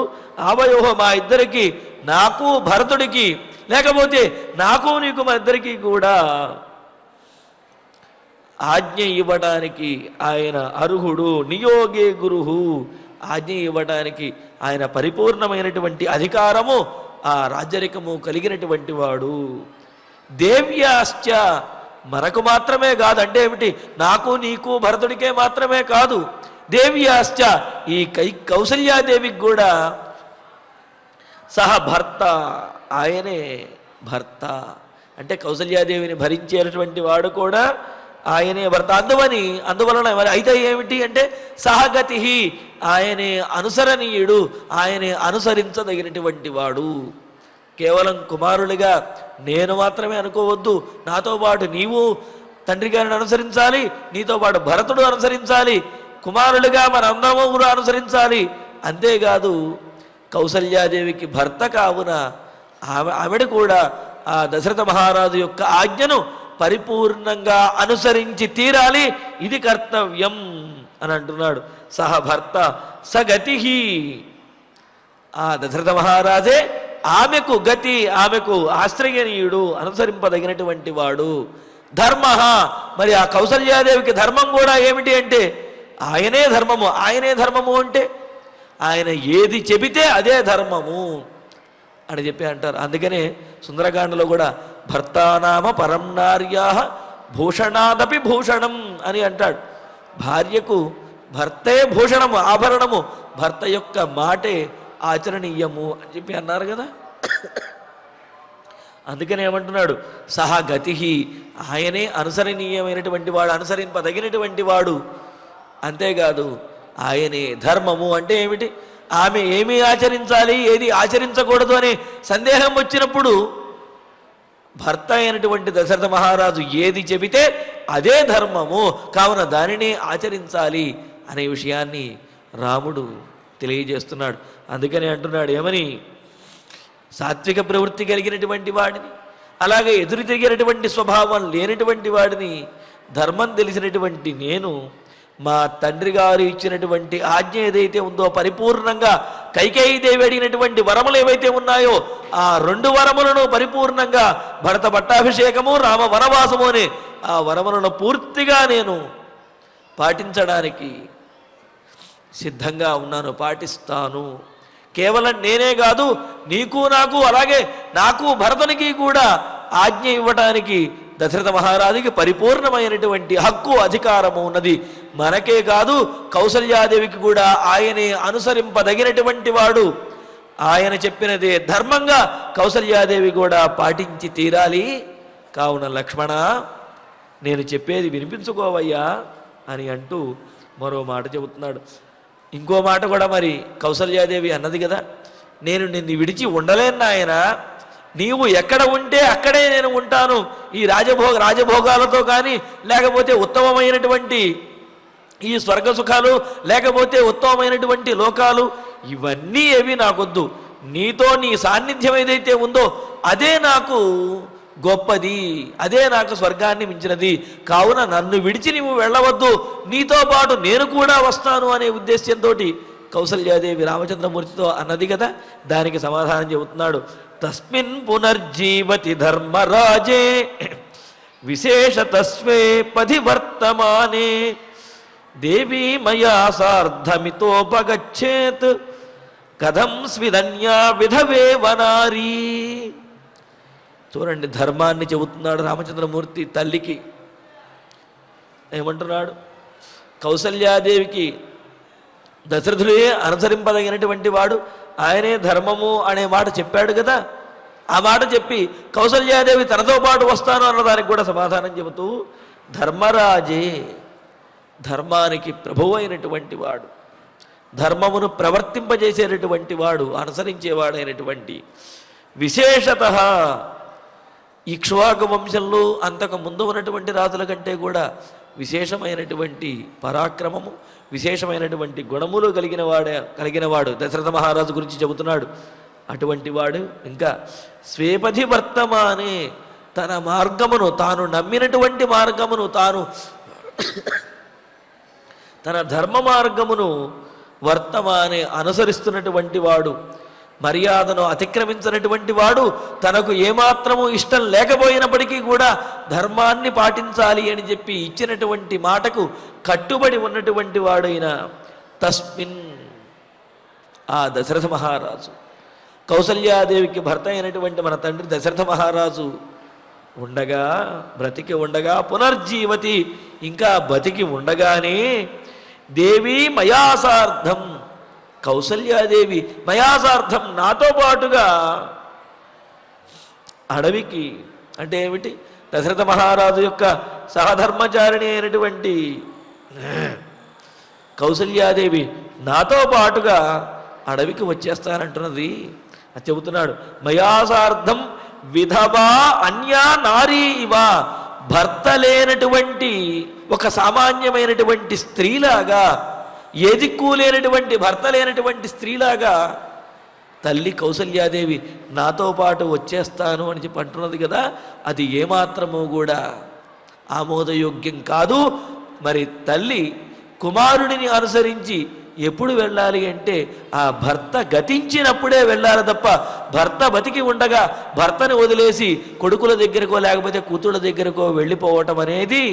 B: ఆవయోహ మా ఇద్దరికి, నాకు భరతుడికి, లేకపోతే నాకు నీకు మా ఇద్దరికీ కూడా ఆజ్ఞ ఇవ్వడానికి ఆయన అర్హుడు. నియోగే గురుహు, ఆజ్ఞ ఇవ్వడానికి ఆయన పరిపూర్ణమైనటువంటి అధికారము ఆ రాజ్యరికము కలిగినటువంటి వాడు. దేవ్యాశ్చ మనకు మాత్రమే కాదు, అంటే ఏమిటి, నాకు నీకు భరతుడికే మాత్రమే కాదు, దేవ్యాశ్చ ఈ కౌసల్యాదేవికి కూడా సహ భర్త, ఆయనే భర్త, అంటే కౌసల్యాదేవిని భరించేటటువంటి వాడు కూడా ఆయనే భర్త. అందువలన అయితే ఏమిటి అంటే సహగతి, ఆయనే అనుసరణీయుడు, ఆయనే అనుసరించదగినటువంటి వాడు. కేవలం కుమారుడిగా నేను మాత్రమే అనుకోవద్దు, నాతో పాటు నీవు తండ్రి గారిని అనుసరించాలి, నీతో పాటు భరతుడు అనుసరించాలి, కుమారుడిగా మనందరము కూడా అనుసరించాలి. అంతేకాదు కౌసల్యాదేవికి భర్త కావున ఆవిడ కూడా ఆ దశరథ మహారాజు యొక్క ఆజ్ఞను పరిపూర్ణంగా అనుసరించి తీరాలి, ఇది కర్తవ్యం అని అంటున్నాడు. సహ భర్త సగతి, ఆ దశరథ మహారాజే ఆమెకు గతి, ఆమెకు ఆశ్రయనీయుడు, అనుసరింపదగినటువంటి వాడు. ధర్మ, మరి ఆ కౌసల్యాదేవికి ధర్మం కూడా ఏమిటి అంటే ఆయనే ధర్మము. ఆయనే ధర్మము అంటే ఆయన ఏది చెబితే అదే ధర్మము అని చెప్పి అంటారు. అందుకనే సుందరకాండలో కూడా భర్తానామ పరం నార్యా భూషణాదపి భూషణం అని అంటాడు. భార్యకు భర్తే భూషణము, ఆభరణము, భర్త యొక్క మాటే ఆచరణీయము అని చెప్పి అన్నారు కదా. అందుకనే ఏమంటున్నాడు, సహా గతి, ఆయనే అనుసరణీయమైనటువంటి వాడు, అనుసరింపదగినటువంటి వాడు. అంతేకాదు ఆయనే ధర్మము అంటే ఏమిటి, ఆమె ఏమి ఆచరించాలి ఏది ఆచరించకూడదు అనే సందేహం వచ్చినప్పుడు భర్త అయినటువంటి దశరథ మహారాజు ఏది చెబితే అదే ధర్మము, కావున దానినే ఆచరించాలి అనే విషయాన్ని రాముడు తెలియజేస్తున్నాడు. అందుకని అంటున్నాడు ఏమని, సాత్విక ప్రవృత్తి కలిగినటువంటి వాడిని, అలాగే ఎదురు తిరిగినటువంటి స్వభావం లేనటువంటి వాడిని, ధర్మం తెలిసినటువంటి నేను మా తండ్రి గారు ఇచ్చినటువంటి ఆజ్ఞ ఏదైతే ఉందో పరిపూర్ణంగా కైకేయీదేవి అడిగినటువంటి వరములు ఏవైతే ఉన్నాయో ఆ 2 వరములను పరిపూర్ణంగా భరత పట్టాభిషేకము, రామ వనవాసము అనే ఆ వరములను పూర్తిగా నేను పాటించడానికి సిద్ధంగా ఉన్నాను, పాటిస్తాను. కేవలం నేనే కాదు, నీకు నాకు అలాగే నాకు భరతునికి కూడా ఆజ్ఞ ఇవ్వటానికి దశరథ మహారాజుకి పరిపూర్ణమైనటువంటి హక్కు అధికారము ఉన్నది. మనకే కాదు కౌసల్యాదేవికి కూడా ఆయనే అనుసరింపదగినటువంటి వాడు. ఆయన చెప్పినదే ధర్మంగా కౌసల్యాదేవి కూడా పాటించి తీరాలి. కావున లక్ష్మణ నేను చెప్పేది వినిపించుకోవయ్యా అని అంటూ మరో మాట చెబుతున్నాడు. ఇంకో మాట కూడా మరి కౌసల్యాదేవి అన్నది కదా, నేను నిన్ను విడిచి ఉండలేను నాయన, నీవు ఎక్కడ ఉంటే అక్కడే నేను ఉంటాను. ఈ రాజభోగాలతో కానీ లేకపోతే ఉత్తమమైనటువంటి ఈ స్వర్గ సుఖాలు లేకపోతే ఉత్తమమైనటువంటి లోకాలు ఇవన్నీ ఏవి నాకొద్దు. నీతో నీ సాన్నిధ్యం ఏదైతే ఉందో అదే నాకు గొప్పది, అదే నాకు స్వర్గాన్ని మించినది. కావున నన్ను విడిచి నీవు వెళ్ళవద్దు, నీతో పాటు నేను కూడా వస్తాను అనే ఉద్దేశ్యంతో కౌసల్యాదేవి రామచంద్రమూర్తితో అన్నది కదా. దానికి సమాధానం చెబుతున్నాడు. తస్మిన్ పునర్జీవతి ధర్మరాజే విశేషతస్వే పది వర్తమానే దేవీ మయా సార్ధమితోపగచ్చేత్ కథం స్విధన్యా విధవే వనారీ. చూడండి, ధర్మాన్ని చెబుతున్నాడు రామచంద్రమూర్తి తల్లికి. ఏమంటున్నాడు, కౌసల్యాదేవికి దశరథుడే అనుసరింపదగినటువంటి వాడు, ఆయనే ధర్మము అనే మాట చెప్పాడు కదా. ఆ మాట చెప్పి కౌసల్యాదేవి తనతో పాటు వస్తాను అన్నదానికి కూడా సమాధానం చెబుతూ ధర్మరాజే, ధర్మానికి ప్రభువు అయినటువంటి వాడు, ధర్మమును ప్రవర్తింపజేసేటటువంటి వాడు, అనుసరించేవాడైనటువంటి, విశేషత ఇక్ష్వాకు వంశంలో అంతకు ముందు ఉన్నటువంటి రాజుల కంటే కూడా విశేషమైనటువంటి పరాక్రమము, విశేషమైనటువంటి గుణములు కలిగినవాడు దశరథ మహారాజు గురించి చెబుతున్నాడు. అటువంటి వాడు ఇంకా స్వేపథి వర్తమానే, తన మార్గమును తాను నమ్మినటువంటి మార్గమును తన ధర్మ మార్గమును వర్తమానే అనుసరిస్తున్నటువంటి వాడు, మర్యాదను అతిక్రమించినటువంటి వాడు, తనకు ఏమాత్రము ఇష్టం లేకపోయినప్పటికీ కూడా ధర్మాన్ని పాటించాలి అని చెప్పి ఇచ్చినటువంటి మాటకు కట్టుబడి ఉన్నటువంటి వాడైన తస్మిన్ ఆ దశరథ మహారాజు, కౌసల్యాదేవికి భర్త అయినటువంటి మన తండ్రి దశరథ మహారాజు ఉండగా, బ్రతికి ఉండగా, పునర్జీవతి ఇంకా బతికి ఉండగానే దేవి మయాసార్థం, కౌసల్యాదేవి మయాసార్థం నాతో పాటుగా అడవికి, అంటే ఏమిటి, దశరథ మహారాజు యొక్క సహధర్మచారిణి అయినటువంటి కౌసల్యాదేవి నాతో పాటుగా అడవికి వచ్చేస్తానంటున్నది. అది చెబుతున్నాడు. మయాసార్థం విధవా అన్యా నారీ ఇవ, భర్త లేనటువంటి ఒక సామాన్యమైనటువంటి స్త్రీలాగా, ఏ దిక్కు లేనటువంటి భర్త లేనటువంటి స్త్రీలాగా తల్లి కౌసల్యాదేవి నాతో పాటు వచ్చేస్తాను అని చెప్పి అంటున్నది కదా. అది ఏమాత్రము కూడా ఆమోదయోగ్యం కాదు. మరి తల్లి కుమారుడిని అనుసరించి ఎప్పుడు వెళ్ళాలి అంటే ఆ భర్త గతించినప్పుడే వెళ్ళాలి తప్ప భర్త బతికి ఉండగా భర్తని వదిలేసి కొడుకుల దగ్గరకో లేకపోతే కూతుళ్ళ దగ్గరకో వెళ్ళిపోవటం అనేది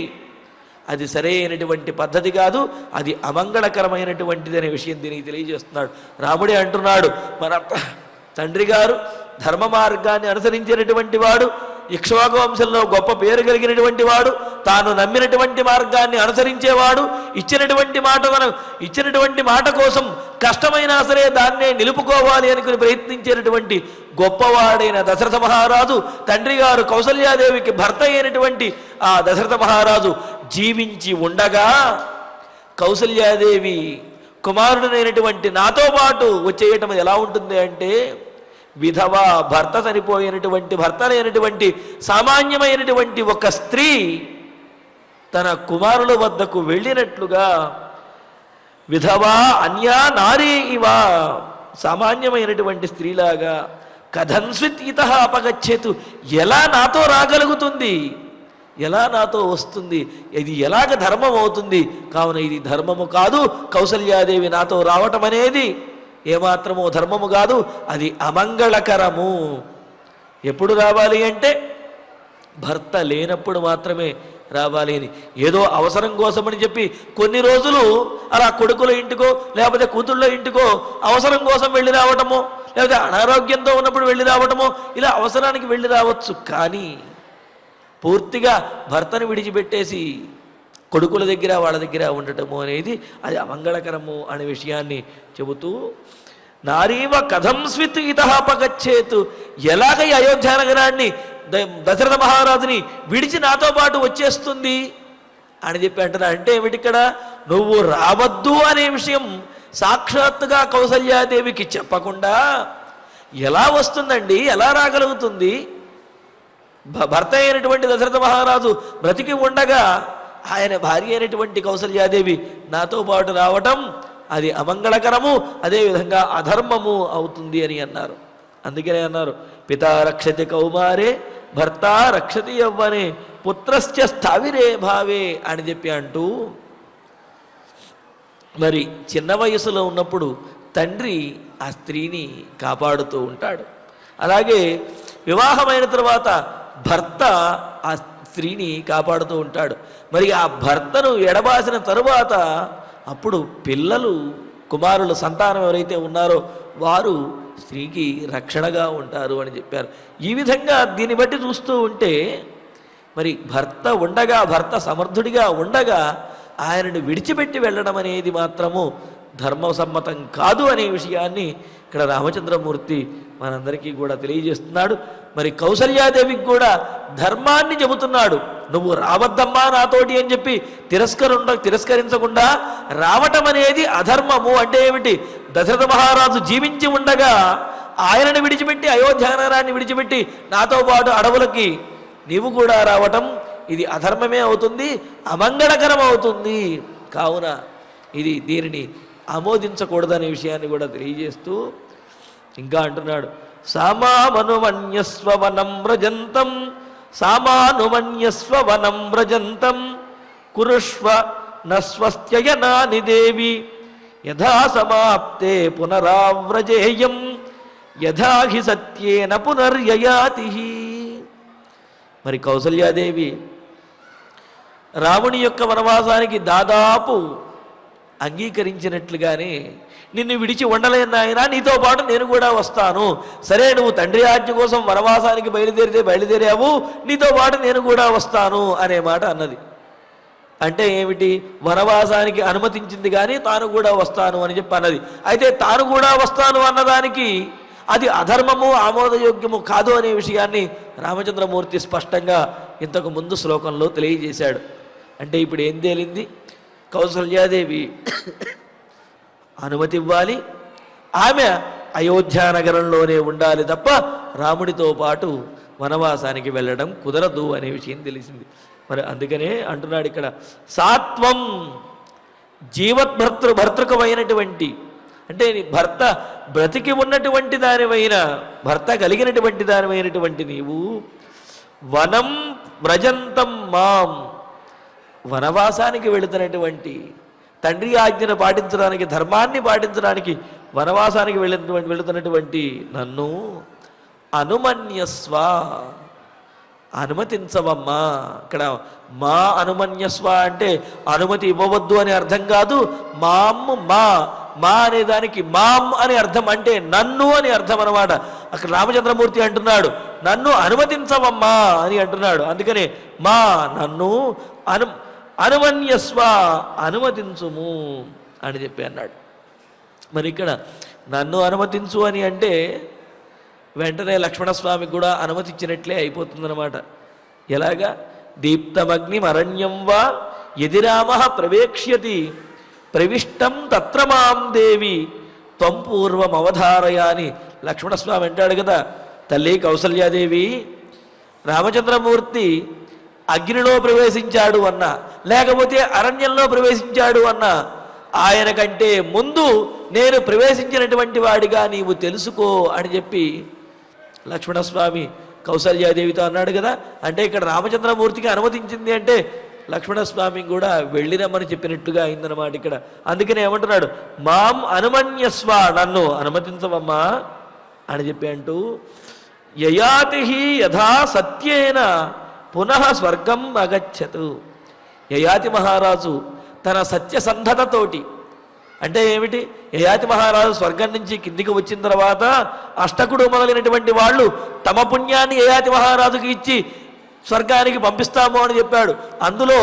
B: అది సరైనటువంటి పద్ధతి కాదు, అది అమంగళకరమైనటువంటిది అనే విషయం దీనికి తెలియజేస్తున్నాడు. రాముడే అంటున్నాడు, మన తండ్రి గారు ధర్మ మార్గాన్ని అనుసరించినటువంటి వాడు, ఇక్ష్వాకు వంశంలో గొప్ప పేరు కలిగినటువంటి వాడు, తాను నమ్మినటువంటి మార్గాన్ని అనుసరించేవాడు, ఇచ్చినటువంటి మాట కోసం కష్టమైనా సరే దాన్నే నిలుపుకోవాలి అనుకుని ప్రయత్నించేటటువంటి గొప్పవాడైన దశరథ మహారాజు, తండ్రి గారు కౌసల్యాదేవికి భర్త అయినటువంటి ఆ దశరథ మహారాజు జీవించి ఉండగా కౌసల్యాదేవి కుమారుడైనటువంటి నాతో పాటు వచ్చేయటం ఎలా ఉంటుంది అంటే, విధవ భర్త లేనటువంటి సామాన్యమైనటువంటి ఒక స్త్రీ తన కుమారుల వద్దకు వెళ్ళినట్లుగా, విధవా అన్యా నారీ ఇవ, సామాన్యమైనటువంటి స్త్రీలాగా కథన్స్విత్ ఇత అపగచ్చేతు, ఎలా నాతో రాగలుగుతుంది, ఎలా నాతో వస్తుంది, ఇది ఎలాగ ధర్మం అవుతుంది, కావున ఇది ధర్మము కాదు, కౌసల్యాదేవి నాతో రావటం అనేది ఏమాత్రమో ధర్మము కాదు, అది అమంగళకరము. ఎప్పుడు రావాలి అంటే భర్త లేనప్పుడు మాత్రమే రావాలి అని, ఏదో అవసరం కోసమని చెప్పి కొన్ని రోజులు అలా కొడుకుల ఇంటికో లేకపోతే కూతుళ్ళ ఇంటికో అవసరం కోసం వెళ్ళి రావటమో, లేకపోతే అనారోగ్యంతో ఉన్నప్పుడు వెళ్ళి రావటమో, ఇలా అవసరానికి వెళ్ళి రావచ్చు. కానీ పూర్తిగా భర్తను విడిచిపెట్టేసి కొడుకుల దగ్గర వాళ్ళ దగ్గర ఉండటము అనేది అది అమంగళకరము అనే విషయాన్ని చెబుతూ, నారీవ కథం స్విత్ ఇత అపగచ్చేతు, ఎలాగ ఈ అయోధ్య నగరాన్ని దశరథ మహారాజుని విడిచి నాతో పాటు వచ్చేస్తుంది అని చెప్పి అంటున్నా. అంటే ఏమిటి ఇక్కడ, నువ్వు రావద్దు అనే విషయం సాక్షాత్తుగా కౌసల్యాదేవికి చెప్పకుండా ఎలా వస్తుందండి, ఎలా రాగలుగుతుంది? భర్త అయినటువంటి దశరథ మహారాజు బ్రతికి ఉండగా ఆయన భార్య అయినటువంటి కౌసల్యాదేవి నాతో పాటు రావటం అది అమంగళకరము, అదేవిధంగా అధర్మము అవుతుంది అని అన్నారు. అందుకనే అన్నారు, పితా రక్షతి కౌమారే భర్త రక్షతి యవ్వనే పుత్రశ్చ స్థావిరే భావే అని చెప్పి అంటూ, మరి చిన్న వయసులో ఉన్నప్పుడు తండ్రి ఆ స్త్రీని కాపాడుతూ ఉంటాడు. అలాగే వివాహమైన తర్వాత భర్త ఆ స్త్రీని కాపాడుతూ ఉంటాడు. మరి ఆ భర్తను ఎడబాసిన తరువాత అప్పుడు పిల్లలు, కుమారులు, సంతానం ఎవరైతే ఉన్నారో వారు స్త్రీకి రక్షణగా ఉంటారు అని చెప్పారు. ఈ విధంగా దీన్ని బట్టి చూస్తూ ఉంటే మరి భర్త ఉండగా, భర్త సమర్థుడిగా ఉండగా ఆయనను విడిచిపెట్టి వెళ్ళడం అనేది మాత్రము ధర్మసమ్మతం కాదు అనే విషయాన్ని ఇక్కడ రామచంద్రమూర్తి మనందరికీ కూడా తెలియజేస్తున్నాడు. మరి కౌసల్యాదేవికి కూడా ధర్మాన్ని చెబుతున్నాడు. నువ్వు రావద్దమ్మా నాతోటి అని చెప్పి తిరస్కరించకుండా రావటం అనేది అధర్మము. అంటే ఏమిటి, దశరథ మహారాజు జీవించి ఉండగా ఆయనను విడిచిపెట్టి, అయోధ్యానగరాన్ని విడిచిపెట్టి నాతో పాటు అడవులకి నీవు కూడా రావటం ఇది అధర్మమే అవుతుంది, అమంగళకరం అవుతుంది. కావున దీనిని ఆమోదించకూడదనే విషయాన్ని కూడా తెలియజేస్తూ ఇంకా అంటున్నాడు, సామానుమన్యస్వనం వ్రజంతం సామానుమన్యస్వనం వ్రజంతం కురుష్వ నస్వస్త్యయనాని దేవి యథా సమాప్తే పునరావ్రజేయం యథా హి సత్యేన పునర్యయాతి. మరి కౌసల్యాదేవి రాముని యొక్క వనవాసానికి దాదాపు అంగీకరించినట్లుగానే, నిన్ను విడిచి ఉండలేను నాయనా, నీతో పాటు నేను కూడా వస్తాను, సరే నువ్వు తండ్రి ఆజ్ఞ కోసం వనవాసానికి బయలుదేరావు, నీతో పాటు నేను కూడా వస్తాను అనే మాట అన్నది. అంటే ఏమిటి, వనవాసానికి అనుమతించింది కానీ తాను కూడా వస్తాను అని చెప్పి అన్నది. అయితే తాను కూడా వస్తాను అన్నదానికి అది అధర్మము, ఆమోదయోగ్యము కాదు అనే విషయాన్ని రామచంద్రమూర్తి స్పష్టంగా ఇంతకు ముందు శ్లోకంలో తెలియజేశాడు. అంటే ఇప్పుడు ఏం తేలింది, కౌసల్యాదేవి అనుమతి ఇవ్వాలి, ఆమె అయోధ్యానగరంలోనే ఉండాలి తప్ప రాముడితో పాటు వనవాసానికి వెళ్ళడం కుదరదు అనే విషయం తెలిసింది. మరి అందుకనే అంటున్నాడు ఇక్కడ, సాత్వం భర్తృకమైనటువంటి, అంటే భర్త బ్రతికి ఉన్నటువంటి దానివైన, భర్త కలిగినటువంటి దానివైనటువంటి నీవు వనం వ్రజంతం మాం, వనవాసానికి వెళుతున్నటువంటి, తండ్రి ఆజ్ఞను పాటించడానికి, ధర్మాన్ని పాటించడానికి వనవాసానికి వెళుతున్నటువంటి నన్ను అనుమన్యస్వ, అనుమతించవమ్మా. ఇక్కడ మా అనుమన్యస్వ అంటే అనుమతి ఇవ్వవద్దు అని అర్థం కాదు, మామ్ మా అనేదానికి మామ్ అని అర్థం, అంటే నన్ను అని అర్థం అన్నమాట. అక్కడ రామచంద్రమూర్తి అంటున్నాడు, నన్ను అనుమతించవమ్మా అని అంటున్నాడు. అందుకనే మా నన్ను అనుమన్యస్వ అనుమతించుము అని చెప్పి అన్నాడు. మరి ఇక్కడ నన్ను అనుమతించు అని అంటే వెంటనే లక్ష్మణస్వామికి కూడా అనుమతి ఇచ్చినట్లే అయిపోతుందన్నమాట. ఎలాగా? దీప్తమగ్నిమరణ్యం వా యదిరామ ప్రవేక్ష్యతి ప్రవిష్టం తత్ర మాం దేవి త్వం పూర్వం అవధారయ అని లక్ష్మణస్వామి అంటాడు కదా. తల్లి కౌసల్యాదేవి, రామచంద్రమూర్తి అగ్నిలో ప్రవేశించాడు అన్నా లేకపోతే అరణ్యంలో ప్రవేశించాడు అన్నా ఆయన కంటే ముందు నేను ప్రవేశించినటువంటి వాడిగా నీవు తెలుసుకో అని చెప్పి లక్ష్మణస్వామి కౌసల్యాదేవితో అన్నాడు కదా. అంటే ఇక్కడ రామచంద్రమూర్తికి అనుమతించింది అంటే లక్ష్మణస్వామి కూడా వెళ్ళిరమ్మని చెప్పినట్టుగా అయిందన్నమాట ఇక్కడ. అందుకనే ఏమంటున్నాడు? మాం అనుమన్యస్వ నన్ను అనుమతించవమ్మా అని చెప్పి అంటూ యయాతి యథా సత్యేన పునః స్వర్గం అగచ్చతు. యయాతి మహారాజు తన సత్యసంధతతోటి, అంటే ఏమిటి? యయాతి మహారాజు స్వర్గం నుంచి కిందికి వచ్చిన తర్వాత అష్టకుడు మొదలైనటువంటి వాళ్ళు తమ పుణ్యాన్ని యయాతి మహారాజుకి ఇచ్చి స్వర్గానికి పంపిస్తాము అని చెప్పాడు. అందులో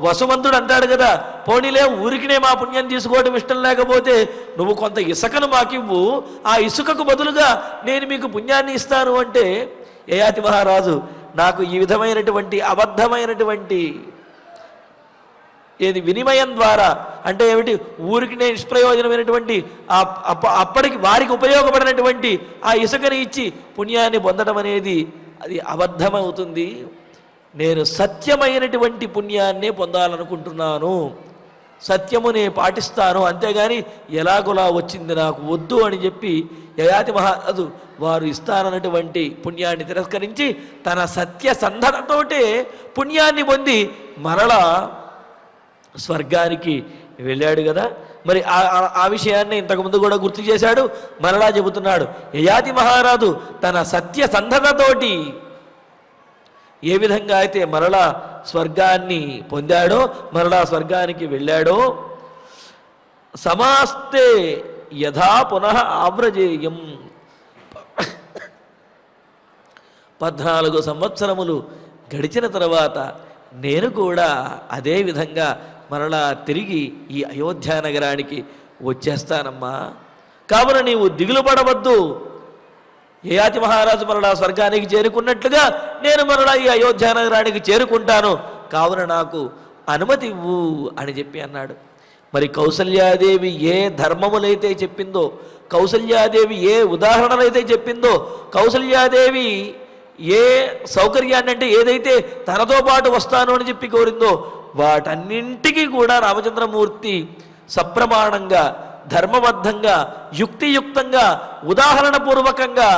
B: వసుమంతుడు అంటాడు కదా, పోనీలే ఊరికినే మా పుణ్యం తీసుకోవడం ఇష్టం లేకపోతే నువ్వు కొంత ఇసుకను మాకివ్వు, ఆ ఇసుకకు బదులుగా నేను మీకు పుణ్యాన్ని ఇస్తాను అంటే యయాతి మహారాజు నాకు ఈ విధమైనటువంటి అబద్ధమైనటువంటి ఏది వినిమయం ద్వారా, అంటే ఏమిటి? ఊరికి నేను నిష్ప్రయోజనమైనటువంటి అప్పటికి వారికి ఉపయోగపడినటువంటి ఆ ఇసుకని ఇచ్చి పుణ్యాన్ని పొందడం అనేది అది అబద్ధమవుతుంది. నేను సత్యమైనటువంటి పుణ్యాన్నే పొందాలనుకుంటున్నాను, సత్యమునే పాటిస్తాను, అంతేగాని ఎలాగోలా వచ్చింది నాకు వద్దు అని చెప్పి యయాతి మహారాజు వారు ఇస్తానన్నటువంటి పుణ్యాన్ని తిరస్కరించి తన సత్యసంధతతోటే పుణ్యాన్ని పొంది మరలా స్వర్గానికి వెళ్ళాడు కదా. మరి ఆ విషయాన్ని ఇంతకుముందు కూడా గుర్తు చేశాడు, మరలా చెబుతున్నాడు. యయాతి మహారాజు తన సత్యసంధతతోటి ఏ విధంగా అయితే మరలా స్వర్గాన్ని పొందాడో, మరలా స్వర్గానికి వెళ్ళాడో, సమాస్తే యథా పునః ఆవ్రజేయం 14 సంవత్సరములు గడిచిన తర్వాత నేను కూడా అదే విధంగా మరలా తిరిగి ఈ అయోధ్య నగరానికి వచ్చేస్తానమ్మా, కావున నీవు దిగులు పడవద్దు. యయాతి మహారాజు మరలా స్వర్గానికి చేరుకున్నట్లుగా నేను మరలా ఈ అయోధ్య నగరానికి చేరుకుంటాను, కావున నాకు అనుమతి ఇవ్వు అని చెప్పి అన్నాడు. మరి కౌసల్యాదేవి ఏ ధర్మములైతే చెప్పిందో, కౌసల్యాదేవి ఏ ఉదాహరణలైతే చెప్పిందో, కౌసల్యాదేవి ఏ సౌకర్యాన్ని అంటే ఏదైతే తనతో పాటు వస్తాను అని చెప్పి కోరిందో వాటన్నింటికీ కూడా రామచంద్రమూర్తి సప్రమాణంగా, ధర్మబద్ధంగా, యుక్తియుక్తంగా, ఉదాహరణపూర్వకంగా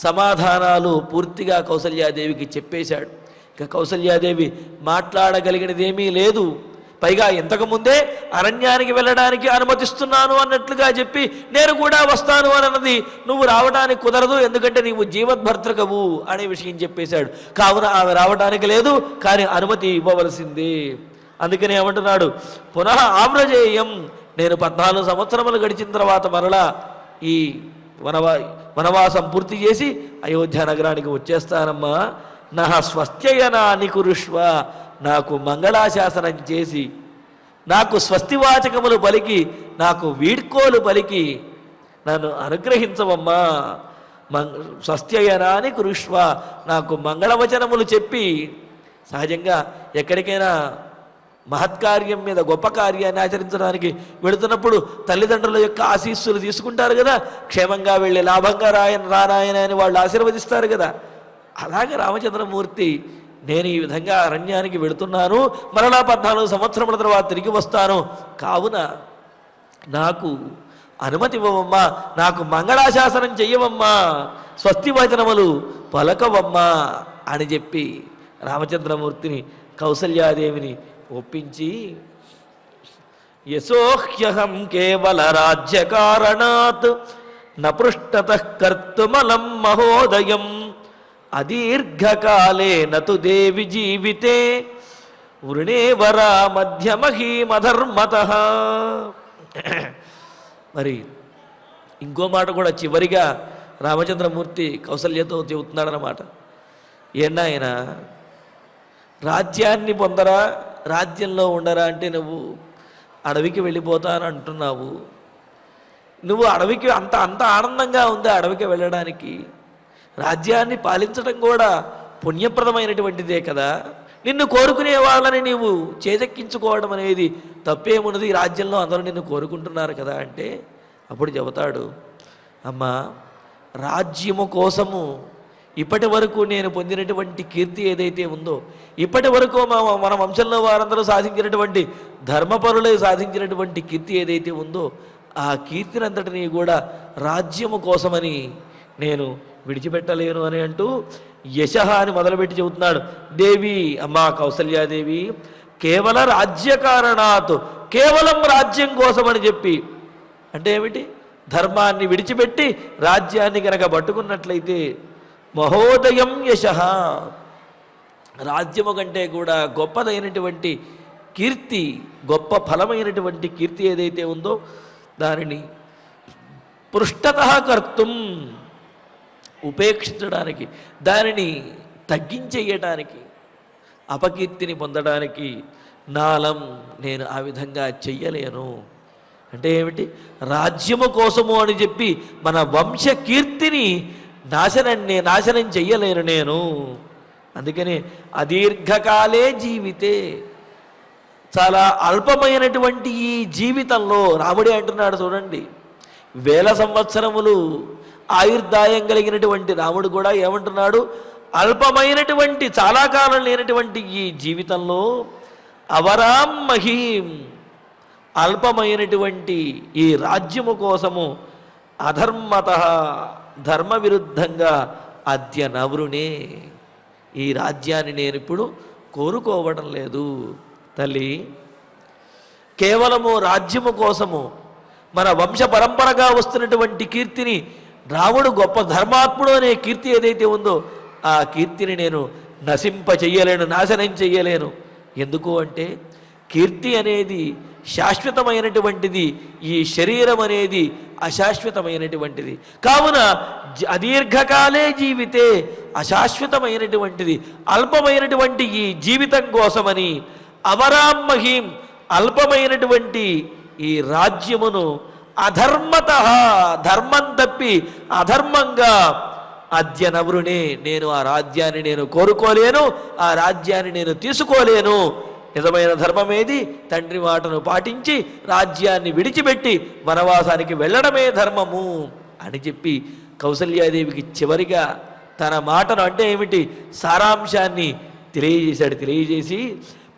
B: సమాధానాలు పూర్తిగా కౌసల్యాదేవికి చెప్పేశాడు. ఇక కౌసల్యాదేవి మాట్లాడగలిగినదేమీ లేదు. పైగా ఇంతకుముందే అరణ్యానికి వెళ్ళడానికి అనుమతిస్తున్నాను అన్నట్లుగా చెప్పి నేను కూడా వస్తాను అని అన్నది నువ్వు రావడానికి కుదరదు, ఎందుకంటే నీవు జీవద్భర్తృకవు అనే విషయం చెప్పేశాడు. కావున ఆమె రావడానికి లేదు, కానీ అనుమతి ఇవ్వవలసిందే. అందుకని ఏమంటున్నాడు? పునః ఆవ్రజేయం, నేను 14 సంవత్సరములు గడిచిన తర్వాత మరలా ఈ వనవాసం పూర్తి చేసి అయోధ్య నగరానికి వచ్చేస్తానమ్మా. నహ స్వస్త్యయనాని కురుష్వ, నాకు మంగళాశాసనం చేసి, నాకు స్వస్తివాచకములు పలికి, నాకు వీడ్కోలు పలికి నన్ను అనుగ్రహించవమ్మా. స్వస్త్యయనాని కురుష్వ, నాకు మంగళవచనములు చెప్పి, సహజంగా ఎక్కడికైనా మహత్కార్యం మీద గొప్ప కార్యాన్ని ఆచరించడానికి వెళుతున్నప్పుడు తల్లిదండ్రుల యొక్క ఆశీస్సులు తీసుకుంటారు కదా, క్షేమంగా వెళ్ళి లాభంగా రానాయన అని వాళ్ళు ఆశీర్వదిస్తారు కదా. అలాగే రామచంద్రమూర్తి నేను ఈ విధంగా అరణ్యానికి వెళుతున్నాను, మరలా 14 సంవత్సరముల తర్వాత తిరిగి వస్తాను, కావున నాకు అనుమతి ఇవ్వవమ్మా, నాకు మంగళాశాసనం చెయ్యవమ్మా, స్వస్తి వచనములు పలకవమ్మా అని చెప్పి రామచంద్రమూర్తిని కౌసల్యాదేవిని ఒప్పించి, యశోహ్యహం కేవల రాజ్యకారణాత్ నపృష్టతః కర్తుమలం మహోదయం అదీర్ఘకాలే నతు దేవి జీవితే వృణేవరా మధ్యమహీమధర్మతః. మరి ఇంకో మాట కూడా చివరిగా రామచంద్రమూర్తి కౌసల్యతో చెబుతున్నాడనమాట. ఆయన రాజ్యాన్ని పొందరా, రాజ్యంలో ఉండరా అంటే నువ్వు అడవికి వెళ్ళిపోతాను అంటున్నావు. నువ్వు అడవికి అంత అంత ఆనందంగా ఉంది అడవికి వెళ్ళడానికి. రాజ్యాన్ని పాలించడం కూడా పుణ్యప్రదమైనటువంటిదే కదా. నిన్ను కోరుకునే వాళ్ళని నీవు చేజెక్కించుకోవడం అనేది తప్పేమున్నది, ఈ రాజ్యంలో అందరూ నిన్ను కోరుకుంటున్నారు కదా అంటే అప్పుడు చెబుతాడు, అమ్మా రాజ్యము కోసము ఇప్పటి వరకు నేను పొందినటువంటి కీర్తి ఏదైతే ఉందో, ఇప్పటి వరకు మన వంశంలో వారందరూ సాధించినటువంటి ధర్మపరులే సాధించినటువంటి కీర్తి ఏదైతే ఉందో ఆ కీర్తినంతటినీ కూడా రాజ్యము కోసమని నేను విడిచిపెట్టలేను అని అంటూ యశః అని మొదలుపెట్టి చెబుతున్నాడు. దేవి అమ్మా కౌసల్యాదేవి కేవల రాజ్యకారణాత్, కేవలం రాజ్యం కోసమని చెప్పి అంటే ఏమిటి, ధర్మాన్ని విడిచిపెట్టి రాజ్యాన్ని కనుక పట్టుకున్నట్లయితే మహోదయం యశః, రాజ్యము కంటే కూడా గొప్పదైనటువంటి కీర్తి, గొప్ప ఫలమైనటువంటి కీర్తి ఏదైతే ఉందో దానిని పృష్ఠతః కర్తుం, ఉపేక్షించడానికి, దానిని తగ్గించేయటానికి, అపకీర్తిని పొందడానికి నాలం నేను ఆ విధంగా చెయ్యలేను. అంటే ఏమిటి, రాజ్యము కోసము అని చెప్పి మన వంశ కీర్తిని నాశనం చెయ్యలేను నేను. అందుకని అదీర్ఘకాలే జీవితే, చాలా అల్పమైనటువంటి ఈ జీవితంలో రాముడే అంటున్నాడు చూడండి, 1000 సంవత్సరములు ఆయుర్దాయం కలిగినటువంటి రాముడు కూడా ఏమంటున్నాడు, అల్పమైనటువంటి చాలా కాలం లేనటువంటి ఈ జీవితంలో అవరాం మహీం, అల్పమైనటువంటి ఈ రాజ్యము కోసము అధర్మత, ధర్మ విరుద్ధంగా అద్య నవృణే, ఈ రాజ్యాన్ని నేను ఇప్పుడు కోరుకోవడం లేదు. తల్లి కేవలము రాజ్యము కోసము మన వంశ పరంపరగా వస్తున్నటువంటి కీర్తిని, రాముడు గొప్ప ధర్మాత్ముడు అనే కీర్తి ఏదైతే ఉందో ఆ కీర్తిని నేను నశింపచెయ్యలేను, నాశనం చెయ్యలేను. ఎందుకు అంటే కీర్తి అనేది శాశ్వతమైనటువంటిది, ఈ శరీరం అనేది అశాశ్వతమైనటువంటిది. కావున అదీర్ఘకాలే జీవితే, అశాశ్వతమైనటువంటిది, అల్పమైనటువంటి ఈ జీవితం కోసమని అవరాం మహీం, అల్పమైనటువంటి ఈ రాజ్యమును అధర్మత, ధర్మం తప్పి అధర్మంగా అద్య నవృణే, నేను ఆ రాజ్యాన్ని నేను కోరుకోలేను, ఆ రాజ్యాన్ని నేను తీసుకోలేను. నిజమైన ధర్మం ఏది, తండ్రి మాటను పాటించి రాజ్యాన్ని విడిచిపెట్టి వనవాసానికి వెళ్ళడమే ధర్మము అని చెప్పి కౌసల్యాదేవికి చివరిగా తన మాటను అంటే ఏమిటి సారాంశాన్ని తెలియజేశాడు. తెలియజేసి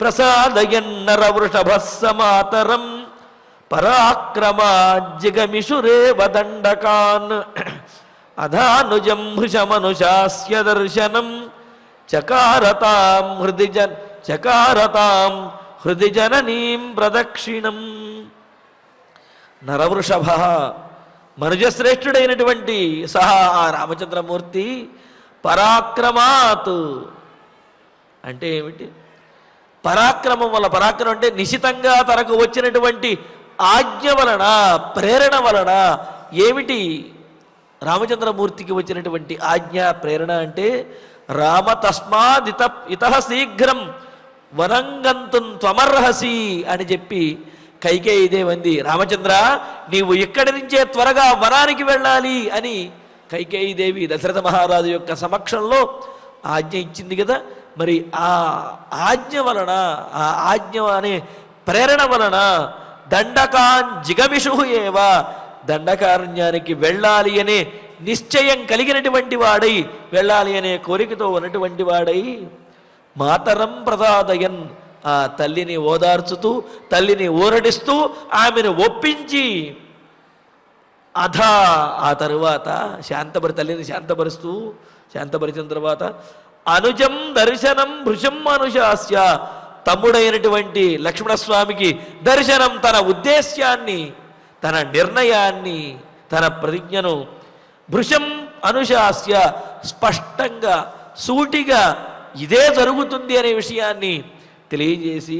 B: ప్రసాదయన్నర వృషభస్సమాతరం పరాక్రమాజ్జిగమిషురేవ దండకాన్ అధానుజం భృశమనుశాస్య దర్శనం చకారతాం హృది జననీం ప్రదక్షిణం. నరవృషభ, మనుజశ్రేష్ఠుడైనటువంటి సహా ఆ రామచంద్రమూర్తి పరాక్రమాత్ అంటే ఏమిటి, పరాక్రమం వల్ల, పరాక్రమం అంటే నిశితంగా తనకు వచ్చినటువంటి ఆజ్ఞ వలన, ప్రేరణ వలన. ఏమిటి రామచంద్రమూర్తికి వచ్చినటువంటి ఆజ్ఞ ప్రేరణ అంటే రామ తస్మాదిత ఇతః శీఘ్రం వనంగంతుం త్వమర్హసి అని చెప్పి కైకేయీదేవంది, రామచంద్ర నీవు ఇక్కడి నుంచే త్వరగా వనానికి వెళ్ళాలి అని కైకేయీదేవి దశరథ మహారాజు యొక్క సమక్షంలో ఆజ్ఞ ఇచ్చింది కదా. మరి ఆ ఆజ్ఞ వలన, ఆ ఆజ్ఞ అనే ప్రేరణ వలన దండకాన్ జిగమిషు ఏవ, దండకారణ్యానికి వెళ్ళాలి అనే నిశ్చయం కలిగినటువంటి వాడై, వెళ్ళాలి అనే కోరికతో ఉన్నటువంటి వాడై మాతరం ప్రసాదయన్, ఆ తల్లిని ఓదార్చుతూ, తల్లిని ఊరడిస్తూ, ఆమెను ఒప్పించి ఆ తరువాత తల్లిని శాంతపరిచిన తర్వాత అనుజం దర్శనం భృశం అనుశాస్య, తమ్ముడైనటువంటి లక్ష్మణస్వామికి దర్శనం, తన ఉద్దేశ్యాన్ని, తన నిర్ణయాన్ని, తన ప్రతిజ్ఞను భృశం అనుశాస్య, స్పష్టంగా సూటిగా ఇదే జరుగుతుంది అనే విషయాన్ని తెలియజేసి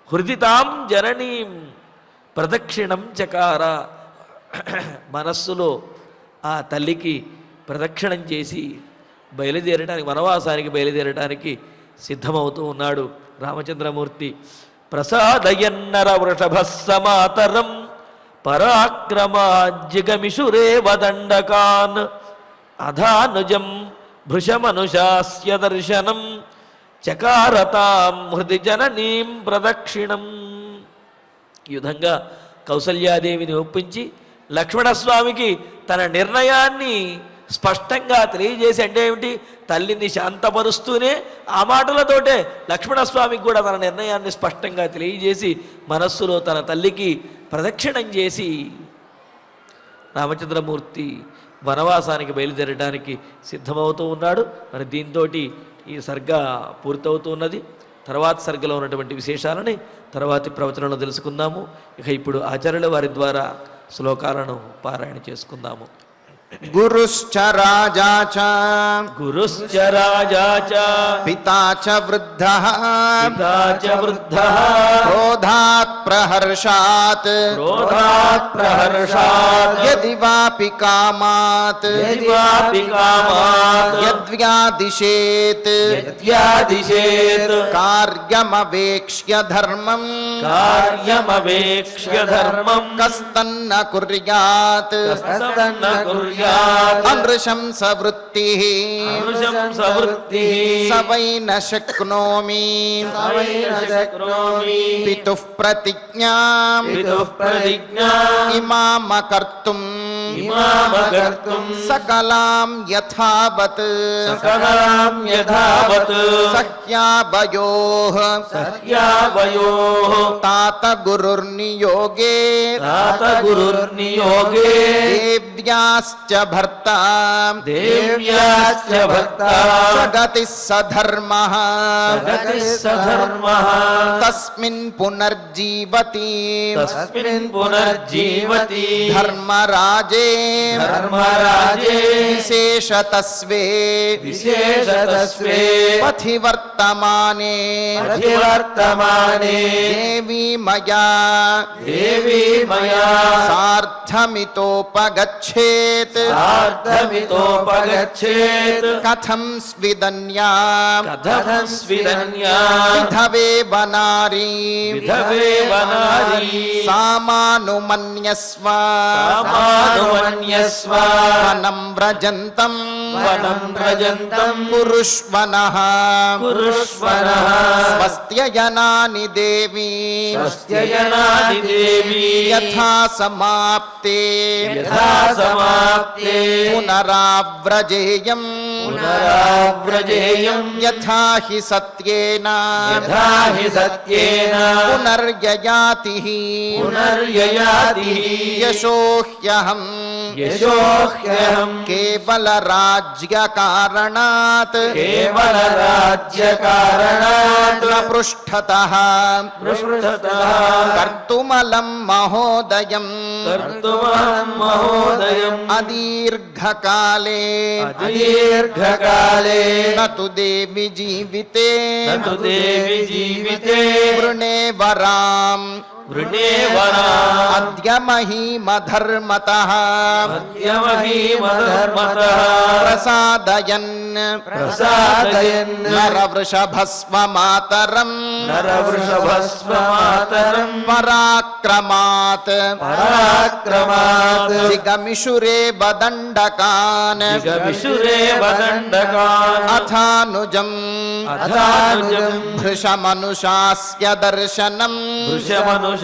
B: హృదితాం జననీం ప్రదక్షిణం చకార, మనస్సులో ఆ తల్లికి ప్రదక్షిణం చేసి బయలుదేరటానికి, వనవాసానికి బయలుదేరటానికి సిద్ధమవుతూ ఉన్నాడు రామచంద్రమూర్తి. ప్రసాదయన్నర వృషభ సమాతరం పరాక్రమాజ్జిగమిషురే వదండకాన్ అధానుజం భృశమనుషాస్య దర్శనం చకారతాం హృది జననీం ప్రదక్షిణం. ఈ విధంగా కౌసల్యాదేవిని ఒప్పించి లక్ష్మణస్వామికి తన నిర్ణయాన్ని స్పష్టంగా తెలియజేసి, అంటే ఏమిటి, తల్లిని శాంతపరుస్తూనే ఆ మాటలతోటే లక్ష్మణస్వామికి కూడా తన నిర్ణయాన్ని స్పష్టంగా తెలియజేసి మనస్సులో తన తల్లికి ప్రదక్షిణం చేసి రామచంద్రమూర్తి వనవాసానికి బయలుదేరడానికి సిద్ధమవుతూ ఉన్నాడు. మరి దీంతో ఈ సర్గ పూర్తవుతూ ఉన్నది. తర్వాత సర్గలో ఉన్నటువంటి విశేషాలని తర్వాతి ప్రవచనంలో తెలుసుకుందాము. ఇక ఇప్పుడు ఆచార్యుల వారి ద్వారా శ్లోకాలను పారాయణ చేసుకుందాము.
A: గురుశ్చ రాజా చ
B: గురుశ్చ రాజా చ
A: పితా చ వృద్ధః
B: పితా చ వృద్ధః
A: క్రోధాత్ ప్రహర్షాత్
B: క్రోధాత్ ప్రహర్షాత్
A: యది వాపి కామాత్
B: యది వాపి కామాత్
A: యద్వ్యాదిశేత్
B: యద్వ్యాదిశేత్
A: కార్యమవేక్ష్య ధర్మం
B: కార్యమవేక్ష్య ధర్మం
A: కస్తన్న కుర్యాత్
B: కస్తన్న కుర్యాత్
A: అనృశంస వృత్తిః
B: అనృశంస వృత్తిః
A: స వై న శక్నోమి
B: శక్నోమి
A: పితుః ప్రతిజ్ఞాం
B: పితుః ప్రతిజ్ఞాం
A: ఇమామకర్తుం
B: ఇమామకర్తుం
A: సకలాం యథావత్
B: సకలాం యథావత్
A: సఖ్యావయోః
B: సఖ్యావయోః
A: తాత గురుర్నియోగే
B: తాత గురుర్నియోగే
A: దేవ్యాశ్చ భర్తా
B: దేవ్యాశ్చ భర్తా
A: సగతి సధర్మః
B: సగతిః సధర్మః
A: తస్మిన్ పునర్జీవతి
B: తస్మిన్ పునర్జీవతి
A: ధర్మరాజే
B: ధర్మరాజే
A: విశేషతస్వే
B: విశేషతస్వే
A: పథి వర్తమానే
B: అధివర్తమానే
A: దేవీ మయా సార్థమితోపగచ్ఛేత్
B: సార్థమితోపగచ్ఛేత్
A: కథం స్విదన్యాం
B: కథం స్విదన్యా
A: విధవేవ నారీ
B: విధవేవ నారీ
A: సామానుమన్యస్వ
B: సామానుమన్యస్వ
A: వనం వ్రజంతం
B: వనం వ్రజంతం
A: కురుష్వనః
B: కురుష్వనః
A: స్వస్త్యయనాని దేవీ
B: స్వస్త్యయనాని దేవీ
A: యథా సమాప్తే
B: యథా సమాప్తే
A: పునరావ్రజేయం
B: పునరావ్రజేయం
A: యథా హి సత్యేన
B: యథా హి సత్యేన
A: పునర్యయాతి
B: పునర్యయాతి
A: యశోహ్యహం
B: యశోహ్యహం
A: కేవల రాజ్య కారణాత్
B: కేవల రాజ్య కారణాత్
A: న పృష్ఠతః
B: పృష్ఠతః
A: కర్తుమలం మహోదయం
B: కర్తుమహం మహోదయం
A: అదీర్ఘకాలే
B: అదీర్ఘకాలే
A: నతు దేవి జీవితే
B: నతు దేవి జీవితే
A: వృణే వరాం
B: వృణేవనా
A: అద్య మహీమధర్మతః
B: మధ్యమహీమధర్మతః
A: ప్రసాదయన్
B: ప్రసాదయన్
A: నరవృషభస్వమాతరం
B: నరవృషభస్వమాతరం
A: పరాక్రమాత్
B: పరాక్రమాత్
A: జిగమిషురే వదండకాన్
B: జిగమిషురే వదండకాన్
A: అథానుజం
B: అథానుజం
A: భృశమనుషాస్య దర్శనం
B: వృషమనుషాస్య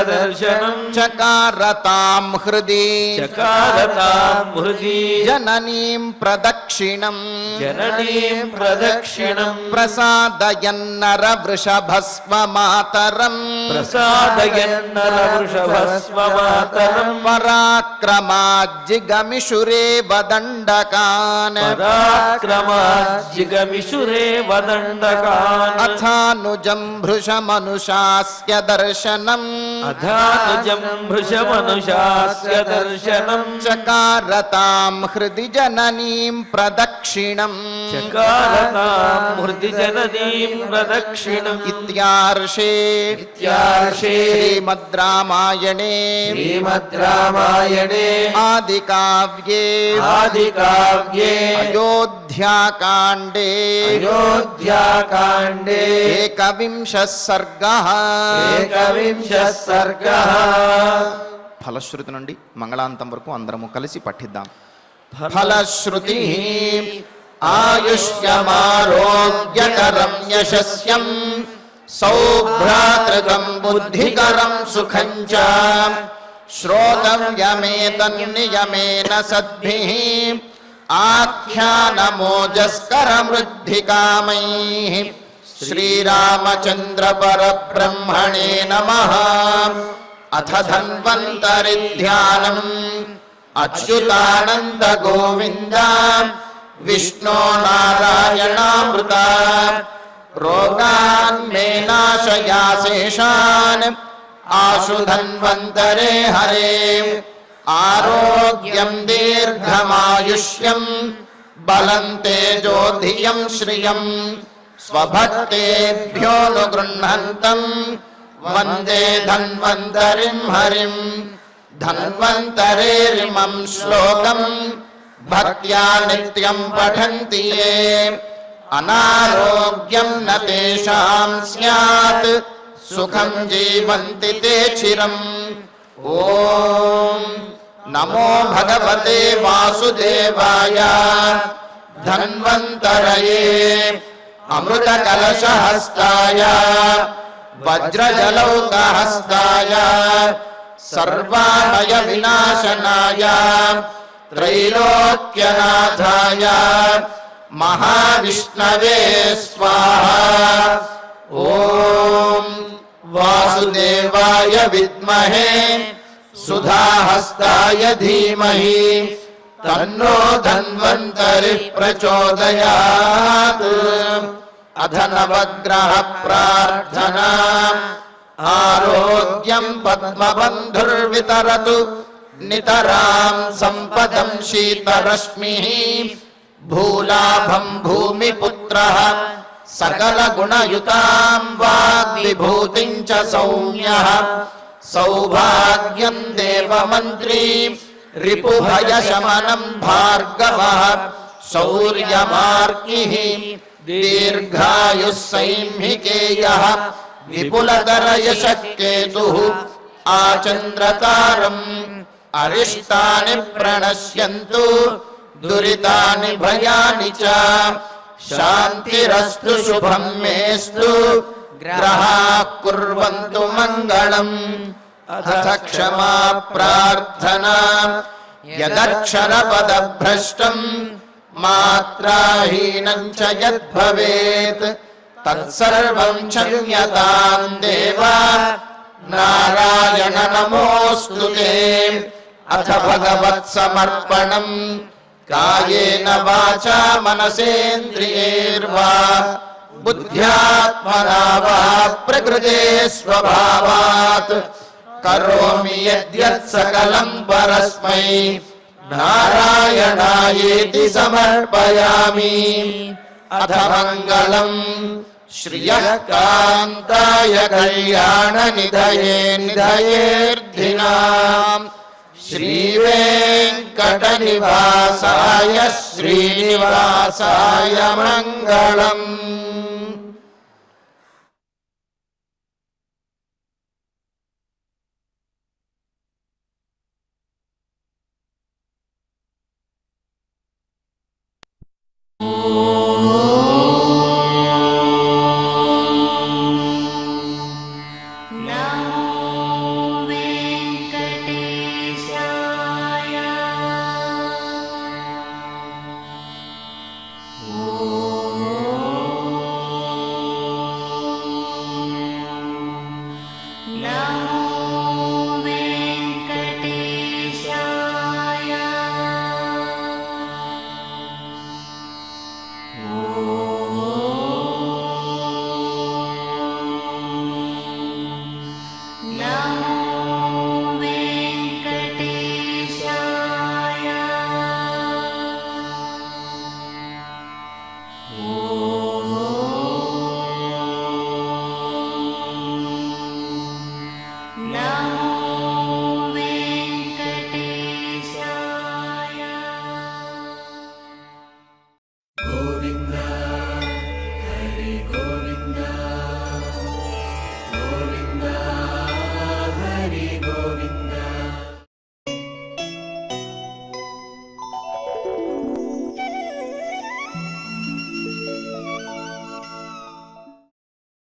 B: దర్శనం
A: చకారతాం హృది
B: చకారతాం హృది
A: జననీం ప్రదక్షిణం
B: జననీం ప్రదక్షిణం
A: ప్రసాదయన్నర వృషభస్వమాతరం
B: ప్రసాదయన్నరవృషభస్వమాతరం
A: పరాక్రమాజ్జిగమిషురే వదండకాన్
B: పరాక్రమాజ్జిగమిషురే వదండకాన్
A: అథానుజం భృశమనుషాస్య దర్శనం దర్శనం
B: అధానుజం భృశమనుశాస్య దర్శనం
A: చకారతాం హృది జననీం ప్రదక్షిణం
B: చకారతాం హృది జననీం ప్రదక్షిణం
A: ఇత్యార్షే శ్రీమద్ రామాయణే ఆదికావ్యే అయోధ్యాకాండే ఏకవింశః సర్గః ఫలశ్రుతి నుండి మంగళాంతం వరకు అందరము కలిసి పఠిద్దాం. ఫలశ్రుతి ఆయుష్యమారోగ్యకరం యశస్యం సౌభ్రాతృకం బుద్ధికరం సుఖం చ శ్రోతవ్యమేతన్నియమేన సద్భిః ఆఖ్యానమోజస్కరమృద్ధికామైః శ్రీరామచంద్ర పరబ్రహ్మణే నమః. అథ ధన్వంతరి ధ్యానం అచ్యుతానంద గోవింద విష్ణో నారాయణామృత రోగాన్ మే నాశయాశేషాన్ ఆశు ధన్వంతరే హరే. ఆరోగ్యం దీర్ఘమాయుష్యం బలం తేజోధియం శ్రియం స్వభక్తేభ్యోనుగృహంతం వందే ధన్వంతరిం హరిం. ధన్వంతరేరిమం శ్లోకం భక్త్యా నిత్యం పఠంతి యే అనారోగ్యం న తేషాం స్యాత్ సుఖం జీవంతి తే చిరం. ఓం నమో భగవతే వాసుదేవాయ ధన్వంతరయే అమృత కలశహస్తాయ వజ్రజలౌకహస్తాయ సర్వామయ వినాశనాయ త్రైలోక్యనాథాయ మహావిష్ణవే స్వాహా. ఓం వాసుదేవాయ విద్మహే సుధాహస్తాయ ధీమహి తన్నో ధన్వంతరి ప్రచోదయాత్. అథ నవగ్రహ ప్రార్థనా ఆరోగ్యం పద్మబంధుర్వితరతు నితరాం సంపదం శీతరశ్మిః భూలాభం భూమిపుత్రః సకల గుణయుతాం వాగ్విభూతిం చ సౌమ్యః సౌభాగ్యం దేవమంత్రీ రిపుభయశమనం భార్గవః శౌర్యమార్కిః దీర్ఘాయుః సైంహికేయః విపులతరయశః కేతుః ఆచంద్రతారం అరిష్టాని ప్రణశ్యంతు దురితాని భయాని చ శాంతిరస్తు శుభం మేస్తు గ్రహాః కుర్వంతు మంగళం. అథ క్షమా ప్రార్థనా యదక్షరపదభ్రష్టం మాత్రాహీనం చ యద్భవేత్ తత్సర్వం క్షమ్యతాం దేవా నారాయణ నమోస్తుతే. అథ భగవత్సమర్పణం కాయేన వాచా మనసేంద్రియైర్వా బుద్ధ్యాత్మనా వా ప్రకృతే స్వభావాత్ కరోమి యద్యత్ సకలం పరస్మై నారాయణాయేతి సమర్పయామి. అథ మంగళం శ్రియః కాంతాయ కళ్యాణ నిధయే నిధయేర్ధినాం శ్రీవేంకటనివాసాయ శ్రీనివాసాయ మంగళం.